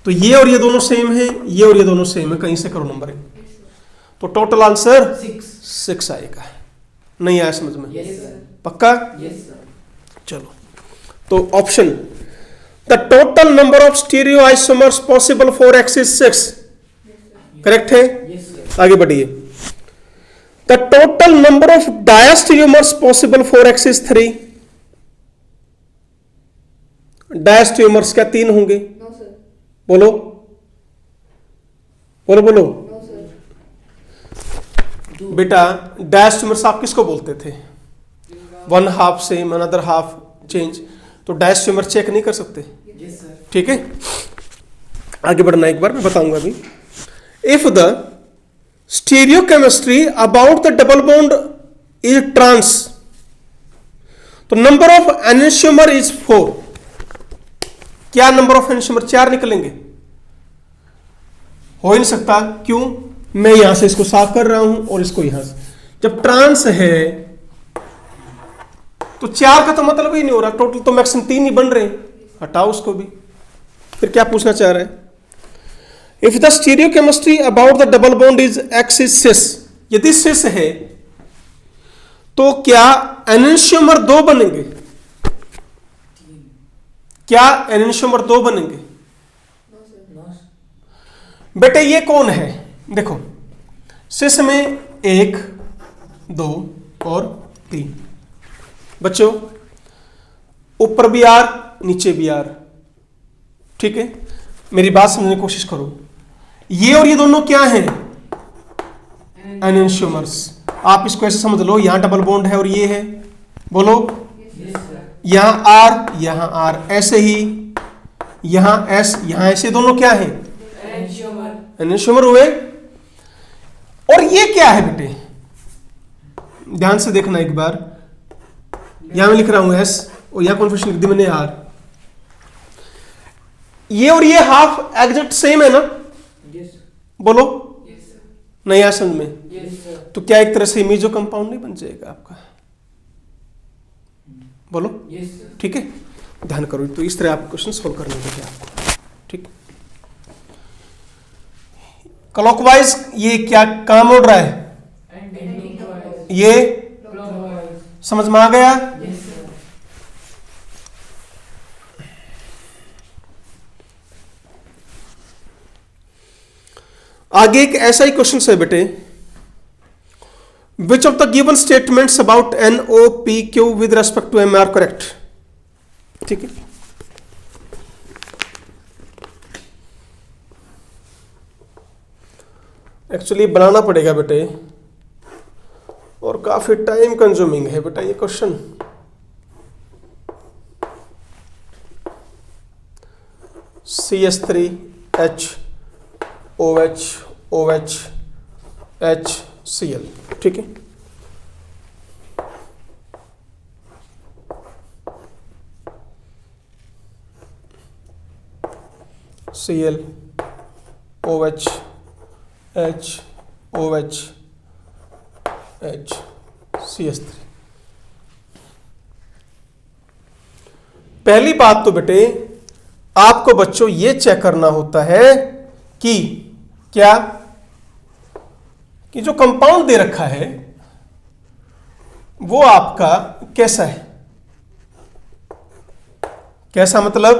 तो ये और ये दोनों सेम है, ये और ये दोनों सेम है, कहीं से करो नंबरिंग। तो टोटल आंसर 6 आएगा। नहीं आया समझ में? पक्का? चलो, तो option, the total number of stereo isomers possible for x is 6। Correct है? आगे बढ़िए। The total number of diastereomers possible for x is 3। Diastereomers क्या 3 होंगे? बोलो बोलो बोलो। बेटा डायस्टीरियोमर्स आप किसको बोलते थे? 1 half same, another half change. तो डायस्टीरियोमर चेक नहीं कर सकते, ठीक है? आगे बढ़ना, एक बार मैं बताऊंगा अभी। If the stereochemistry about the double bond is trans, तो नंबर ऑफ एनेंशियोमर इज 4। क्या नंबर ऑफ एनेंशियोमर 4 निकलेंगे? हो ही नहीं सकता। क्यों? मैं यहां से इसको साफ कर रहा हूं और इसको यहां से, जब ट्रांस है तो 4 का तो मतलब ही नहीं हो रहा। टोटल तो मैक्सिमम 3 ही बन रहे हैं, हटाओ उसको भी। फिर क्या पूछना चाह रहा है? If the stereochemistry about the double bond is x is सिस, यदि सिस है तो क्या एनेंशियोमर 2 बनेंगे? क्या एनेंशियोमर 2 बनेंगे? बेटे ये कौन है? देखो, सिस में 1 2 और 3। बच्चों ऊपर भी आर, नीचे भी आर, ठीक है? मेरी बात समझने की कोशिश करो। ये और ये दोनों क्या हैं? एनेंशियोमर्स। आप इसको ऐसे समझ लो, यहां डबल बॉन्ड है और ये है, बोलो। यहां आर, यहां आर, ऐसे ही यहां एस, यहां ऐसे, दोनों क्या है? एनेंशियोमर हुए। और ये क्या है बेटे? ध्यान से देखना एक बार, यहां मैं लिख रहा हूं एस और यहां कॉन्फिगरेशन लिख दी मैंने आर। ये और ये हाफ एग्जैक्ट सेम है ना? बोलो। नहीं आया समझ में? तो क्या एक तरह से इमेजो कंपाउंड नहीं बन जाएगा आपका? बोलो। ठीक है, ध्यान करो। तो इस तरह आप क्वेश्चन सोल्व करने देंगे आपको, ठीक? क्लॉकवाइज ये क्या काम उड़ रहा है? ये समझ में आ गया? आगे एक ऐसा ही क्वेश्चन है बेटे, which of the given statements about N O P Q with respect to M R correct? ठीक है, एक्चुअली बनाना पड़ेगा बेटे, और काफी टाइम कंज्यूमिंग है बेटा ये question. CH3H OH OH HCl, ठीक है। Cl OH H OH H CH3। पहली बात तो बेटे आपको बच्चों ये चेक करना होता है कि क्या, कि जो कंपाउंड दे रखा है वो आपका कैसा है। कैसा मतलब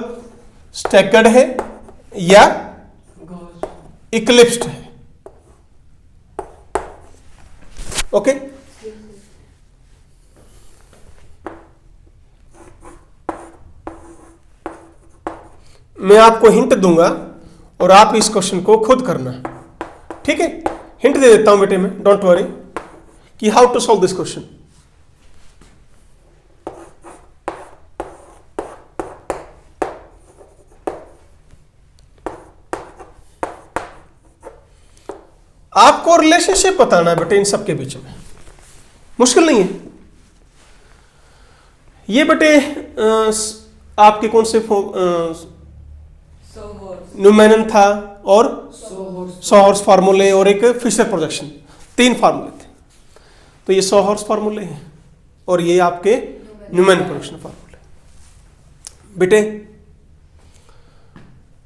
स्टैगर्ड है या इक्लिप्स्ड है। ओके, मैं आपको हिंट दूंगा और आप इस क्वेश्चन को खुद करना, ठीक है। हिंट दे देता हूं बेटे मैं, डोंट वरी, कि how to solve this question. आपको रिलेशनशिप बताना है बेटे इन सबके बीच में, मुश्किल नहीं है ये बेटे। आपके कौन से न्यूमैन था और सॉहर्स फार्मूले और एक फिशर प्रोजेक्शन, 3 फार्मूले थे। तो ये सॉहर्स फार्मूले हैं और ये आपके न्यूमैन प्रोजेक्शन फार्मूले। बेटे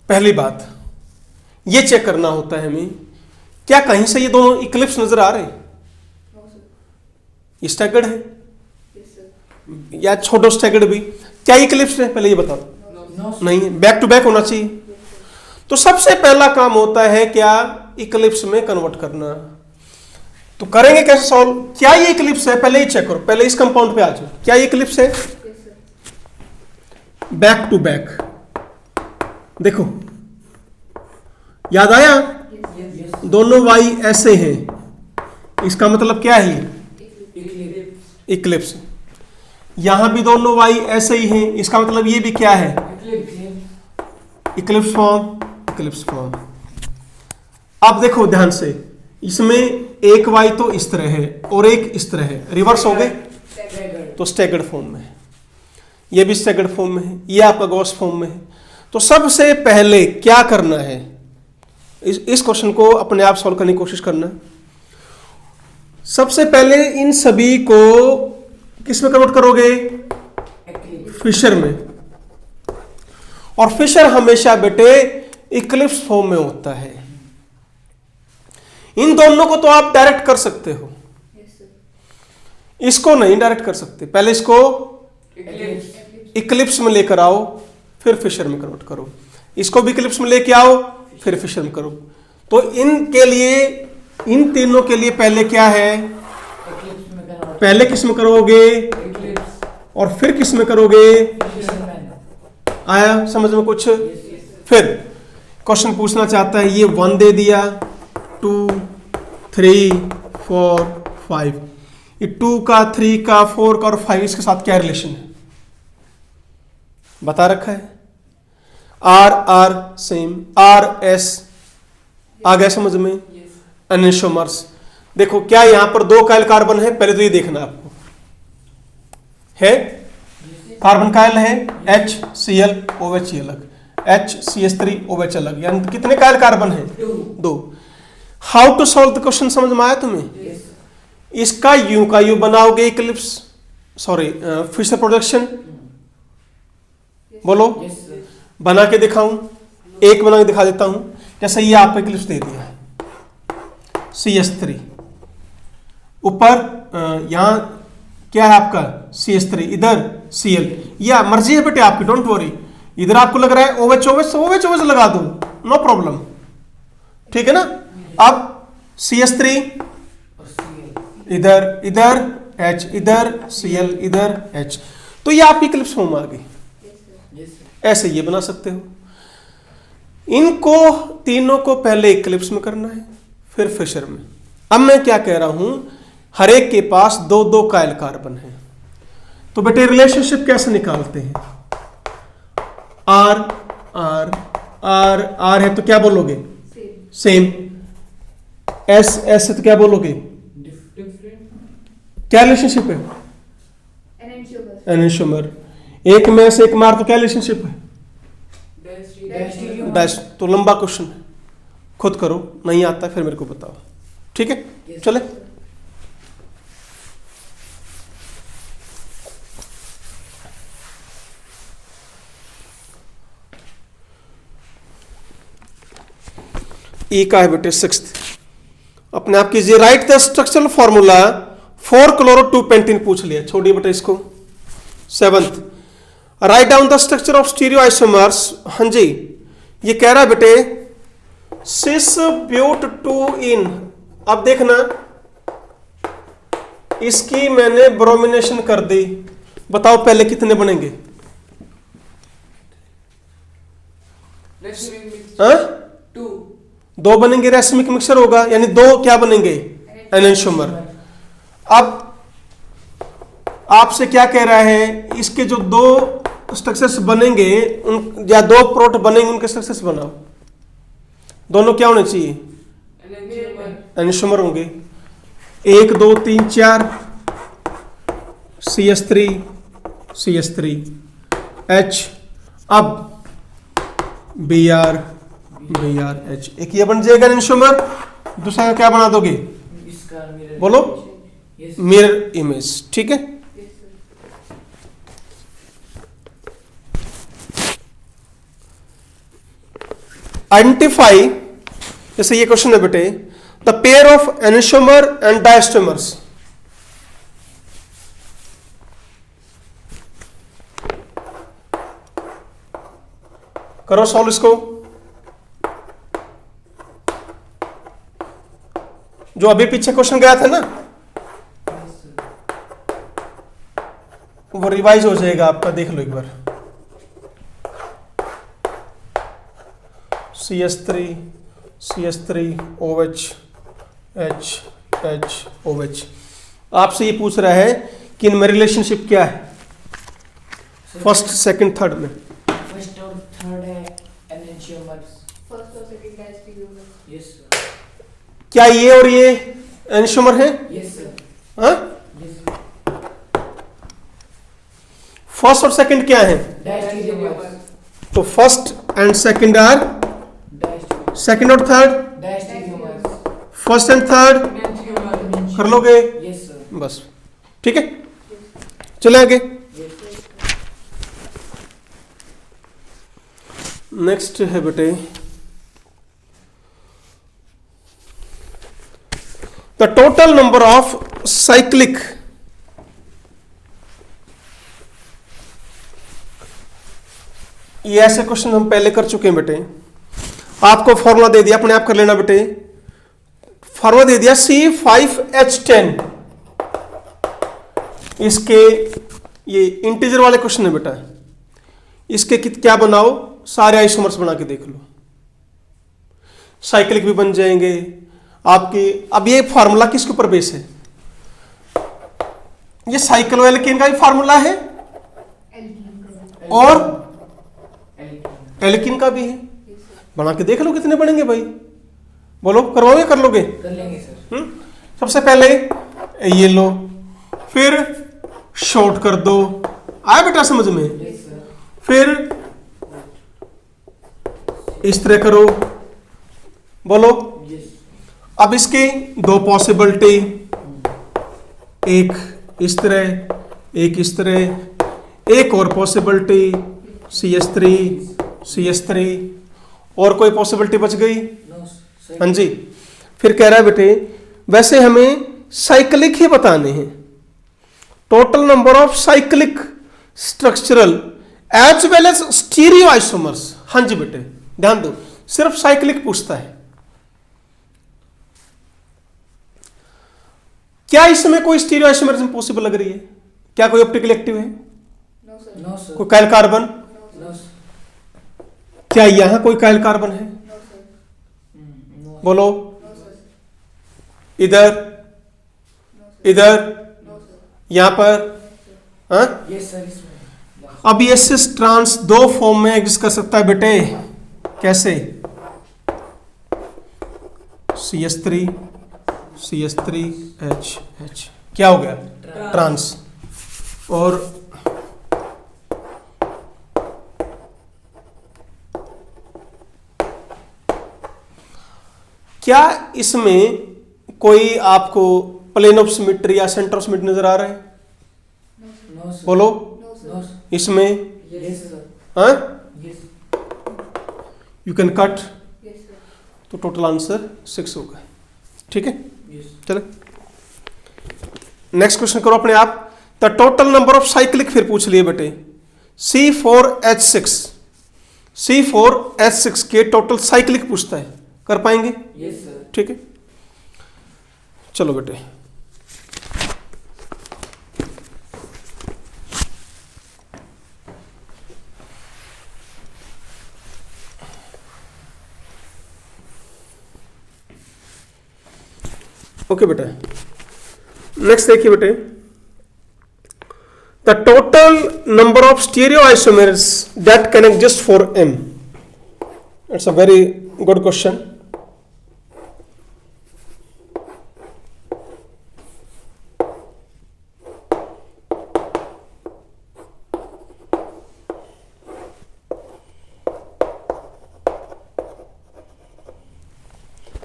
पहली बात ये चेक करना होता है हमें, क्या कहीं से ये दोनों इक्लिप्स नजर आ रहे हैं? ये स्टैगर्ड है या छोटो स्टैगर्ड भी? क्या इक्लिप्स है पहले ये बता दो। नहीं है, बैक टू बैक होना चाहिए। तो सबसे पहला काम होता है क्या, इक्लिप्स में कन्वर्ट करना। तो करेंगे कैसे सॉल्व? क्या ये इक्लिप्स है पहले ही चेक करो, पहले इस कंपाउंड पे आ जाओ। क्या ये इक्लिप्स है? बैक टू बैक देखो, याद आया? दोनों वाई ऐसे हैं, इसका मतलब क्या है? इक्लिप्स। यहां भी दोनों वाई ऐसे ही हैं, इसका मतलब ये भी क्या है? Eclipse form. Eclipse form. अब देखो ध्यान से, इसमें एक वाई तो इस तरह है और एक इस तरह है, रिवर्स हो गए तो स्टैगर्ड फॉर्म में है। ये भी स्टैगर्ड फॉर्म में है, ये आपका गॉस फॉर्म में है। तो सबसे पहले क्या करना है, इस क्वेश्चन को अपने आप सॉल्व करने की कोशिश करना। सबसे पहले इन सभी को किस में कन्वर्ट करोगे? फिशर में। और फिशर हमेशा बेटे इक्लिप्स फॉर्म में होता है। इन दोनों को तो आप डायरेक्ट कर सकते हो, इसको नहीं डायरेक्ट कर सकते। पहले इसको इक्लिप्स में लेकर आओ, फिर फिशर में कन्वर्ट करो। इसको भी इक्लिप्स में लेके आओ, फिर फिशर में करो। तो इनके लिए, इन तीनों के लिए पहले क्या है? पहले किस में करोगे और फिर किस में करोगे? आया समझ में कुछ? फिर क्वेश्चन पूछना चाहता है, ये 1 दे दिया, 2 3 4 5। ये 2 का 3 का 4 का और 5 इसके साथ क्या रिलेशन है बता रखा है। R R same, R S आ गया समझ में? एनिसोमर्स। देखो क्या यहां पर 2 कायल कार्बन है, पहले तो ये देखना आपको है। कार्बन कायल है HCl OH अलग, HCH3 OH अलग, यानी कितने कायल कार्बन है? 2। How to solve the question समझ में आया तुम्हें? इसका यू का यू बनाओगे इक्लिप्स, सॉरी फिशर प्रोजेक्शन। बोलो बना के दिखाऊं? एक बना के दिखा देता हूं। जैसे ये आपको इक्लिप्स दे दिया CH3, ऊपर यहां क्या है आपका CH3, इधर Cl। या मर्जी है बेटे आपकी, डोंट वरी। इधर आपको लग रहा है OH OH, तो OH OH लगा दो, नो प्रॉब्लम, ठीक है ना। अब CH3 इधर, इधर H, इधर Cl, इधर H। तो ये आपकी इक्लिप्स फॉर्म आ गई। ऐसे ये बना सकते हो। इनको तीनों को पहले इक्लिप्स में करना है, फिर फिशर में। अब मैं क्या कह रहा हूं, हर एक के पास दो दो कायल कार्बन है, तो बेटे रिलेशनशिप कैसे निकालते हैं? आर आर आर आर है तो क्या बोलोगे? सेम। एस एस है तो क्या बोलोगे? डिफरेंट। क्या रिलेशनशिप है? एनेंशियोमर। एक में से एक मार तो क्या रिलेशनशिप है? डैश। तो लंबा क्वेश्चन है, खुद करो, नहीं आता फिर मेरे को बताओ, ठीक है? चले ई का है बेटे 6th। अपने आप कीजिए, write the structural formula for chloro 2 pentene पूछ लिया, छोड़िए बेटे इसको। 7th, write down the structure of stereo isomers. हाँ जी, ये कह रहा है बेटे सिस ब्यूट 2 इन। अब देखना, इसकी मैंने ब्रोमिनेशन कर दी, बताओ पहले कितने बनेंगे? हाँ? 2 बनेंगे, रेसमिक मिक्सचर होगा, यानी 2 क्या बनेंगे? एनेंशियोमर। अब आपसे क्या कह रहा है, इसके जो 2 स्ट्रक्चर्स बनेंगे उन या 2 प्रोट बनेंगे, उनके स्ट्रक्चर्स बनाओ। दोनों क्या होने चाहिए? एनेंशियोमर होंगे। 1 2 3 4 CH3 CH3 H। अब Br Br H, एक ये बन जाएगा एनेंशियोमर, दूसरा का क्या बना दोगे? इसका मिरर। बोलो। Yes. मिरर इमेज, ठीक है? आइडेंटिफाई, जैसे ये क्वेश्चन है बेटे, the pair of enantiomer and diastereomers. करो सॉल्व इसको। जो अभी पीछे क्वेश्चन गया था ना, वो रिवाइज हो जाएगा आपका, देख लो एक बार। CH3 OH H H OH। आपसे ये पूछ रहा है कि इनमें रिलेशनशिप क्या है, फर्स्ट सेकंड थर्ड में? फर्स्ट और थर्ड है एनेंशियोमर्स। Yes sir. क्या ये और ये एनेंशियोमर है? Yes sir. हाँ? फर्स्ट और सेकंड क्या है? डायस्टीरियोमर्स। तो first and second are, second और third diastereomers. First and third कर लोगे? Yes sir. बस, ठीक है? चले आगे। नेक्स्ट है बेटे, the total number of cyclic ये ऐसे क्वेश्चन हम पहले कर चुके हैं बेटे। आपको फॉर्मूला दे दिया, अपने आप कर लेना बेटे। फॉर्मूला दे दिया C5H10। इसके ये इंटीजर वाले क्वेश्चन है बेटा, इसके क्या बनाओ, सारे आइसोमर्स बना के देख लो, साइक्लिक भी बन जाएंगे आपके। अब ये फार्मूला किसके ऊपर बेस है? ये साइक्लोएल्केन का भी फार्मूला है और एल्कीन का भी है, बना के देख लो कितने बनेंगे भाई। बोलो, करवाओगे? कर लोगे? कर लेंगे सर। सबसे पहले ये लो, फिर शॉर्ट कर दो, आया बेटा समझ में? Yes sir. फिर इस तरह करो, बोलो। यस। अब इसकी 2 पॉसिबिलिटी, एक इस तरह, एक इस तरह, एक और पॉसिबिलिटी CH3 और कोई पॉसिबिलिटी बच गई? No sir. हाँ जी। फिर कह रहा है बेटे, वैसे हमें साइक्लिक ही बताने हैं, total number of cyclic structural as well as stereo isomers. हाँ जी बेटे, ध्यान दो, सिर्फ साइक्लिक पूछता है। क्या इसमें कोई स्टीरियो आइसोमरिज्म पॉसिबल लग रही है? क्या कोई ऑप्टिकल एक्टिव है? No sir. कोई कायल कार्बन? No sir. क्या यहां कोई कायल कार्बन है? नो। बोलो। इधर, इधर, यहां पर, हाँ। यस सर इसमें अब ये सिस ट्रांस दो फॉर्म में एग्जिस्ट कर सकता है बेटे, कैसे? CS3 CH3H क्या हो गया? ट्रांस। और क्या इसमें कोई आपको प्लेन ऑफ सिमेट्री या सेंटर ऑफ सिमेट्री नजर आ रहा है? नो सर बोलो। नो सर इसमें, यस सर हाँ, यस यू कैन कट, तो टोटल आंसर 6 होगा। ठीक है, यस चलो नेक्स्ट क्वेश्चन करो अपने आप। The total number of cyclic फिर पूछ लिए बेटे, C4H6 के टोटल साइक्लिक पूछता है, कर पाएंगे? यस सर ठीक है, चलो बेटे। ओके बेटा, नेक्स्ट देखिए बेटे, the total number of stereo isomers that can exist for M। It's a very good question.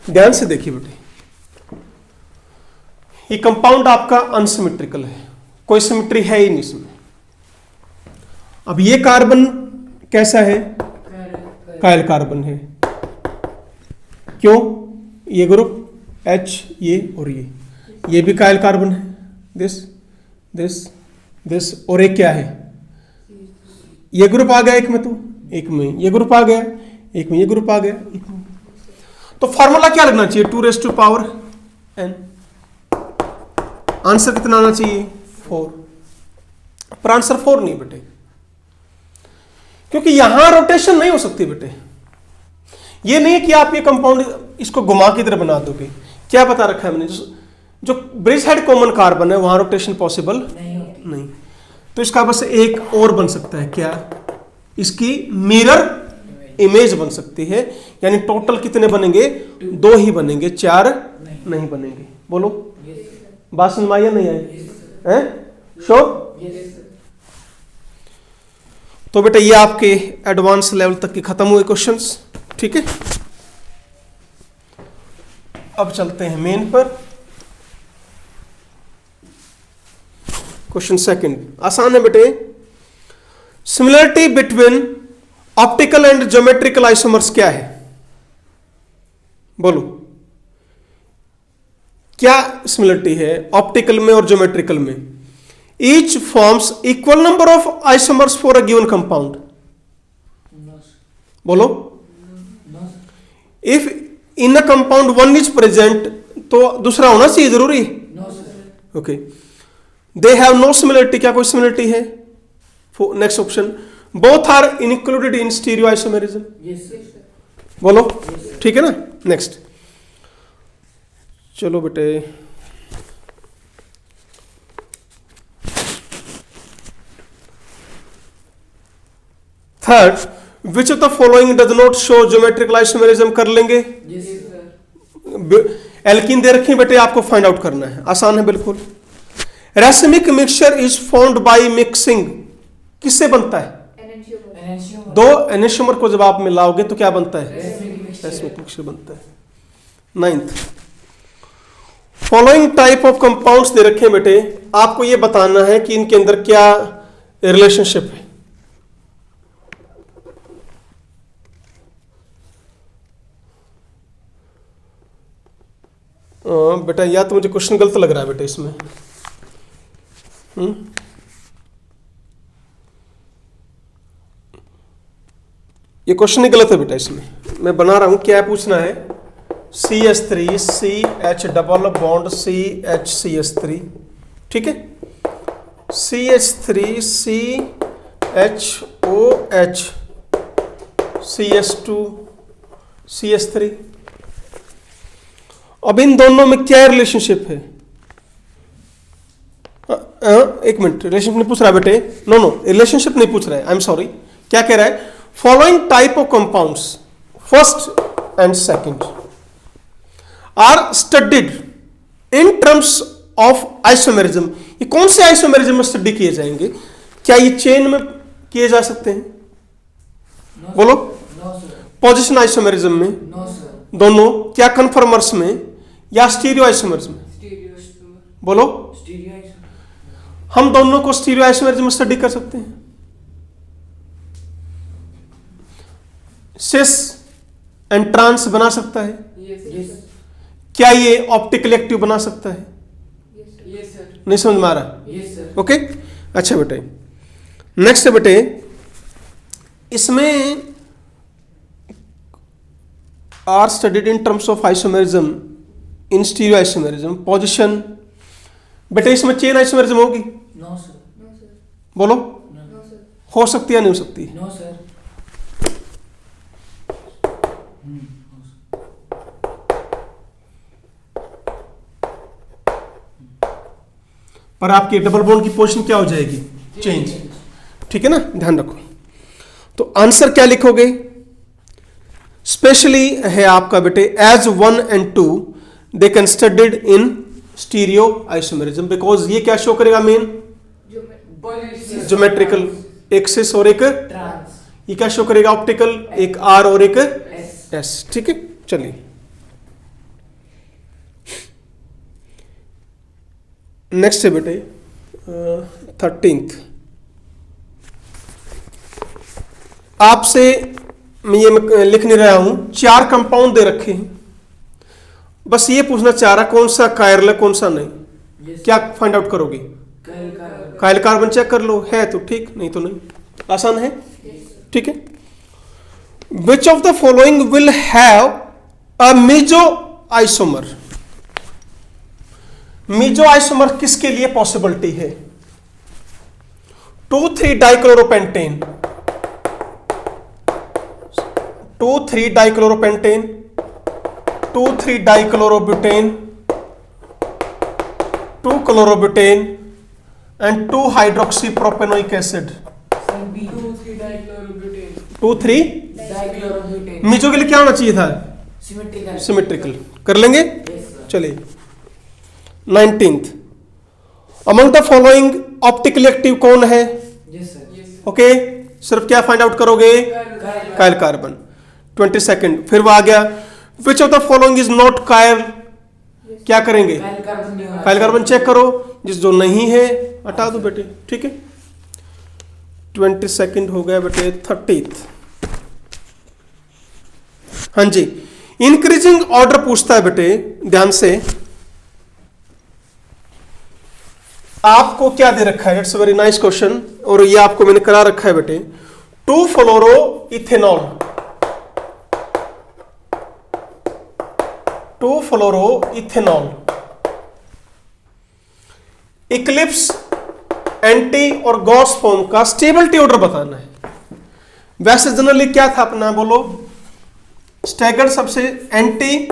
ध्यान से देखिए बेटे, ये कंपाउंड आपका अनसिमेट्रिकल है, कोई सिमेट्री है ही नहीं इसमें। अब ये कार्बन कैसा है? कायल कार्बन है। क्यों? ये ग्रुप H, ये और ये भी कायल कार्बन है। दिस दिस दिस और एक क्या है? ये ग्रुप आ गया एक में, तो एक में ये ग्रुप आ गया, एक में ये ग्रुप आ गया, एक में। तो फॉर्मूला क्या लगना चाहिए? 2⁻n। आंसर कितना आना चाहिए? 4। पर आंसर 4 नहीं बेटे, क्योंकि यहां रोटेशन नहीं हो सकती बेटे। ये नहीं है कि आप ये कंपाउंड इसको घुमा की तरह बना दोगे। क्या बता रखा है मैंने? जो ब्रिज हेड कॉमन कार्बन है वहां रोटेशन पॉसिबल नहीं। तो इसका बस एक और बन सकता है, क्या? इसकी मिरर इमेज बन सकती है। यानी टोटल कितने बनेंगे? 2 ही बनेंगे, 4 नहीं बनेंगे। बोलो, बात समझ में आई या नहीं आई? हैं? श्योर? तो बेटा ये आपके एडवांस लेवल तक के खत्म हुए क्वेश्चंस। ठीक है, अब चलते हैं मेन पर। क्वेश्चन सेकंड आसान है बेटे। Similarity between optical and geometrical isomers क्या है? बोलो, क्या सिमिलरिटी है ऑप्टिकल में और ज्योमेट्रिकल में? Each forms equal number of isomers for a given compound. बोलो, if in a compound one is present, तो दूसरा होना चाहिए जरूरी? Okay. They have no similarity, क्या कोई सिमिलरिटी है? Next option, both are included in stereo isomerism. बोलो, ठीक है ना। नेक्स्ट चलो बेटे, third, which of the following does not show geometrical isomerism? कर लेंगे। एल्कीन दे रखी बेटे, आपको फाइंड आउट करना है, आसान है बिल्कुल। Racemic mixture is formed by mixing, किससे बनता है? दो एनेंशियोमर को जब आप मिलाओगे तो क्या बनता है? रेसिमिक मिक्सचर बनता है। 9th, following type of compounds दे रखे हैं बेटे, आपको ये बताना है कि इनके अंदर क्या रिलेशनशिप है। बेटा या तो मुझे क्वेश्चन गलत लग रहा है बेटा इसमें। ये क्वेश्चन ही गलत है बेटा इसमें। मैं बना रहा हूं, क्या पूछना है? CH3 CH double bond CH ठीक है। CH3 CHOH CH2 CH3। अब इन दोनों में क्या रिलेशनशिप है? एक मिनट, रिलेशनशिप नहीं पूछ रहा बेटे, नो रिलेशनशिप नहीं पूछ रहा है, आई एम सॉरी। क्या कह रहा है? Following type of compounds first and second are studied in terms of isomerism. ये कौन से आइसोमेरिज्म में स्टडी किए जाएंगे? क्या ये चेन में किए जा सकते हैं? बोलो। No sir. पोजीशन आइसोमेरिज्म में नो सर। दोनों, क्या कन्फर्मर्स में या स्टीरियो आइसोमर्स में? Stereo isomer. बोलो। Stereo isomer. हम दोनों को स्टीरियो आइसोमेरिज्म में स्टडी कर सकते हैं। सिस एंड ट्रांस बना सकता है। यस। क्या ये ऑप्टिकल एक्टिव बना सकता है? Yes sir. नहीं समझ में आ रहा? Yes sir. ओके, अच्छा बेटे, नेक्स्ट बेटे, इसमें are studied in terms of isomerism in stereo isomerism position. बेटे इसमें चेन आइसोमेरिज्म होगी? No sir. बोलो। No sir. हो सकती है नहीं हो सकती? No sir. पर आपकी डबल बॉन्ड की पोजीशन क्या हो जाएगी? चेंज। ठीक है ना, ध्यान रखो। तो आंसर क्या लिखोगे? स्पेशली है आपका बेटे as 1 and 2 they can studied in stereo isomerism, because ये क्या शो करेगा? मेन ज्योमेट्रिकल, एक सिस और एक ट्रांस। ये क्या शो करेगा? ऑप्टिकल, एक आर और एक एस। एस। ठीक है, चलिए नेक्स्ट है बेटे 13th। आपसे मैं ये लिख नहीं रहा हूं, 4 कंपाउंड दे रखे हैं, बस ये पूछना चाह रहा कौन सा कायरल है कौन सा नहीं। यस। क्या फाइंड आउट करोगे? कायल कार्बन चेक कर लो, है तो ठीक, नहीं तो नहीं। आसान है, ठीक है। Which of the following will have a meso isomer? Meso isomer किसके लिए पॉसिबिलिटी है? 2,3 dichloropentane, 2,3 dichloropentane, 2,3 dichlorobutane, 2 chlorobutane and 2 hydroxypropanoic acid। 2,3 dichlorobutane. 2,3 dichlorobutane. Meso के लिए क्या होना चाहिए था? सिमेट्रिकल। सिमेट्रिकल। कर लेंगे? Yes sir. चलिए 19th, among the following optical active कौन है? Yes sir. ओके, सिर्फ क्या फाइंड आउट करोगे? कायल कार्बन। 22nd, फिर वो आ गया विच of the following is not कायल? क्या करेंगे? कायल कार्बन चेक करो, जिस जो नहीं है हटा दो बेटे। ठीक है, 22nd हो गया बेटे। 30th, हाँ जी, इंक्रीजिंग ऑर्डर पूछता है बेटे, ध्यान से। आपको क्या दे रखा है? इट्स वेरी नाइस क्वेश्चन, और ये आपको मैंने करा रखा है बेटे। 2 फ्लोरो इथेनॉल, 2 फ्लोरो इथेनॉल, इक्लिप्स, एंटी और गॉस फॉर्म का स्टेबिलिटी ऑर्डर बताना है। वैसे जनरली क्या था अपना, बोलो? स्टैगर्ड सबसे, एंटी,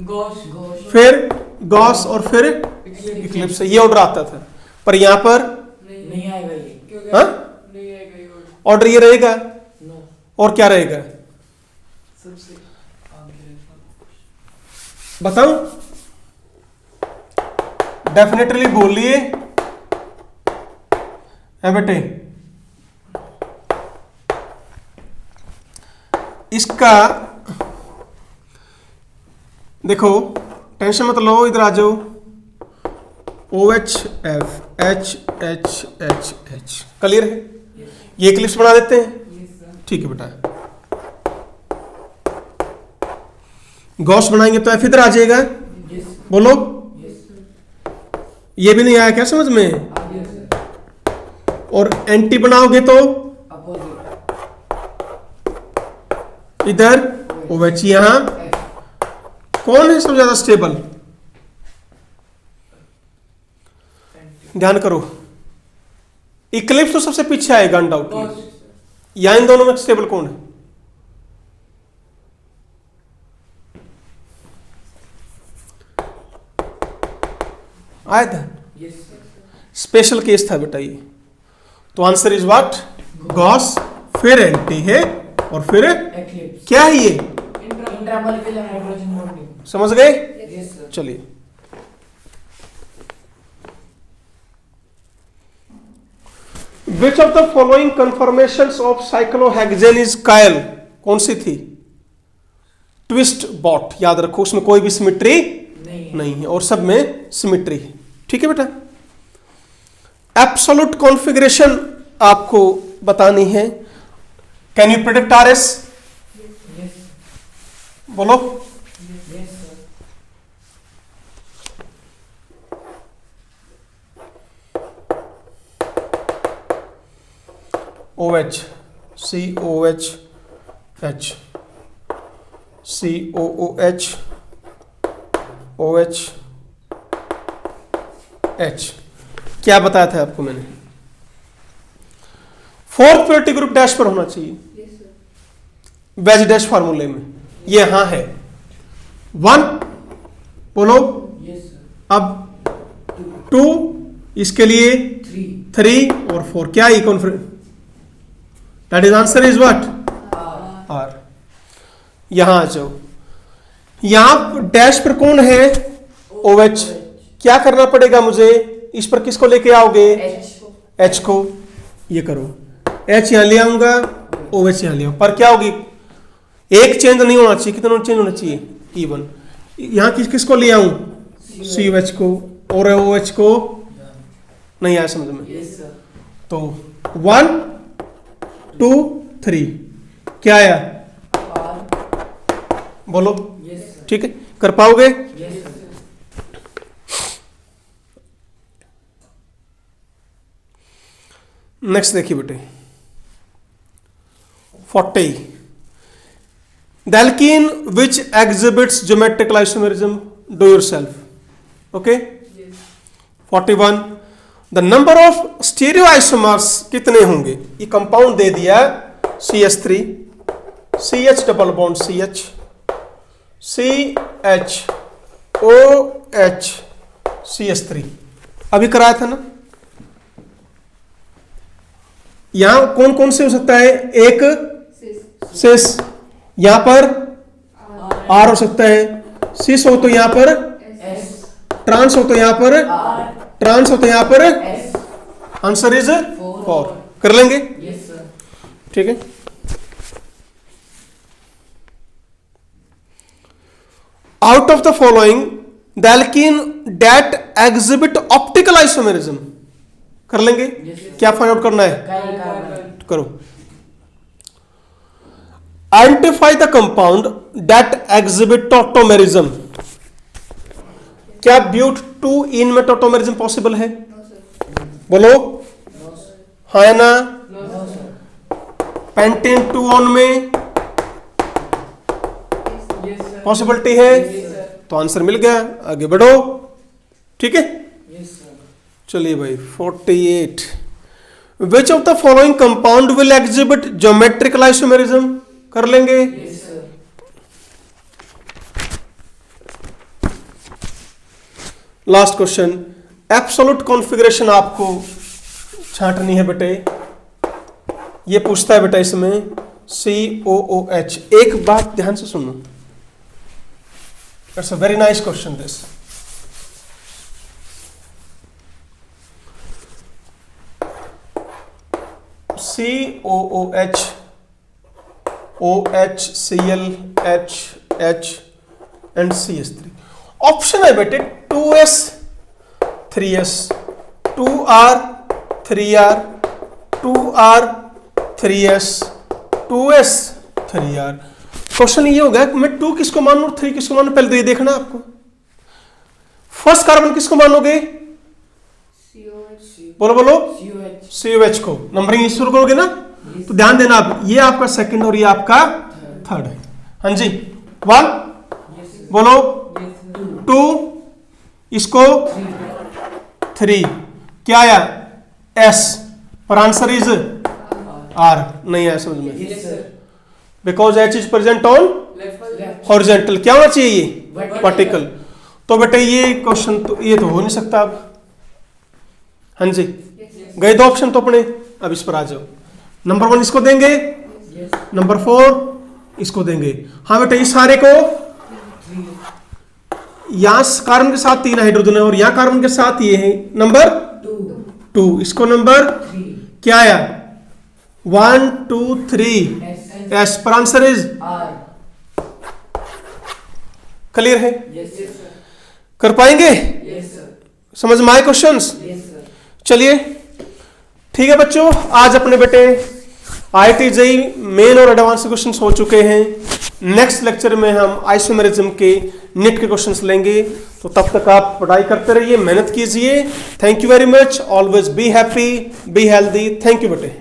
गॉस। फिर गॉस और फिर इक्लिप्स, ये ऑर्डर आता था। पर यहां पर नहीं आएगा ये। क्योंकि हाँ? नहीं आएगा ये order। ऑर्डर ये रहेगा, नो। और क्या रहेगा सबसे आगे। बताऊं? डेफिनेटली बोलिए है बेटे। इसका देखो, टेंशन मत लो, इधर आ जाओ। OHF HHHH क्लियर है? ये क्लिप्स बना देते हैं, ठीक है बेटा। गॉस बनाएंगे तो F इधर आ जाएगा, यस। बोलो। यस। ये भी नहीं आया क्या समझ में? आगे सर। और एंटी बनाओगे तो अपोजिट। इधर OH, यहां कौन है सबसे ज्यादा स्टेबल? ध्यान करो, इक्लिप्स तो सबसे पीछे आएगा अनडाउटली। या इन दोनों में स्टेबल कौन है? आया था, Yes, sir. स्पेशल केस था बेटा ये। तो आंसर इज व्हाट, गॉस, फिर एंटी है और फिर Eclipse. क्या है ये, Intramolecular hydrogen bonding. समझ गए? Yes, sir. चलिए विच of the following conformations of cyclohexane is कायल, कौन सी थी, ट्विस्ट बॉट, याद रखो उसमें कोई भी सिमिट्री नहीं. नहीं है और सब में सिमिट्री है, ठीक है बेटा। एब्सोल्यूट कॉन्फ़िगरेशन आपको बतानी है, can you predict R S, Yes. बोलो। Yes, sir. OH, COH, H, COOH, OH, H, क्या बताया था आपको मैंने, फोर्थ प्योरिटी ग्रुप डैश पर होना चाहिए, वेज डैश फार्मूले में, ये यहां है 1, बोलो। Yes, sir. अब 2, इसके लिए 3. 3 और 4, क्या ये conference, that is answer is what, R. R. यहां आ जाओ, यहां डैश पर कौन है, OH, क्या करना पड़ेगा मुझे, इस पर किसको लेके आओगे, H. H को, ये करो, H यहां ले आऊंगा, OH यहां ले आऊंगा, पर क्या होगी, एक चेंज नहीं होना चाहिए, कितना चेंज होना चाहिए, इवन। यहां किसको ले आऊं, COH को, और OH को, नहीं आया समझ में। Yes, sir. तो 1 2 3, क्या आया, R. बोलो, Yes, sir. ठीक है, कर पाओगे? Yes, sir. नेक्स्ट देखिए बेटे 40, the alkene which exhibits geometrical isomerism, do yourself, okay. 41, the number of stereo isomers कितने होंगे, ये कंपाउंड दे दिया CH3, CH double bond CH, CH OH CH3, अभी कराया था ना। यहां कौन कौन से हो सकता है, एक सिस, यहां पर R हो सकता है, सिस हो तो यहां पर S. ट्रांस हो तो यहां पर R. ट्रांस हो तो यहां पर, S. आंसर इज 4, कर लेंगे, Yes, sir. ठीक है। Out of the following the alkene that exhibit optical isomerism, कर लेंगे, Yes, sir. क्या फाइंड आउट करना है, Carbon. करो। Identify the compound that exhibit tautomerism, क्या ब्यूट 2 इन में टॉटोमेरिज्म पॉसिबल है, बोलो, No, sir. हाँ या ना, No, sir. पेंटेन 2 ऑन में Yes, sir. पॉसिबिलिटी है, Yes, sir. तो आंसर मिल गया, आगे बढ़ो, ठीक है। Yes, sir. चलिए भाई 48, विच of the following compound will exhibit geometrical isomerism, कर लेंगे। Yes, sir. Last question, absolute configuration आपको छांटनी है बेटे, ये पूछता है बेटा इसमें COOH। एक बात ध्यान से सुनो, it's a very nice question this. COOH, OH, Cl, H, H and CH3, option है बेटे 2s 3s, 2r 3r, 2r 3s, 2s 3r। Question ये होगा कि मैं 2 किसको मानूं और 3 किसको मानूं, पहले तो ये देखना आपको। फर्स्ट कार्बन किसको मानोगे, बोलो बोलो, COH. COH को, नंबरिंग शुरू करोगे ना, तो ध्यान देना आप, ये आपका सेकंड और ये आपका थर्ड है। हाँ जी, 1 Yes, sir. बोलो, Yes, sir. 2, इसको 3, क्या आया S, और आंसर इज R, नहीं आया समझ में, Yes, sir. Because H is present on Left. Left. Horizontal, क्या होना चाहिए ये, Vertical. वर्टिकल। तो बेटे ये क्वेश्चन तो ये तो हो नहीं सकता अब। हाँ जी, गए 2 ऑप्शन तो अपने। अब इस पर आ जाओ। नंबर 1 इसको देंगे, नंबर 4 इसको देंगे। हाँ बेटे, इस सारे को यहां कार्बन के साथ 3 हाइड्रोजन है और यहां कार्बन के साथ ये है नंबर 2। इसको नंबर क्या आया? 1 2 3 एस पर आंसर इज R. क्लियर है? Yes, sir. कर पाएंगे? Yes, sir. समझ में आए क्वेश्चंस? Yes, sir. चलिए ठीक है बच्चों, आज अपने बेटे IIT JEE मेन और एडवांस क्वेश्चंस हो चुके हैं। नेक्स्ट लेक्चर में हम आइसोमेरिज्म के नीट के क्वेश्चंस लेंगे। तो तब तक आप पढ़ाई करते रहिए, मेहनत कीजिए। Thank you very much. Always be happy, be healthy. Thank you बेटे।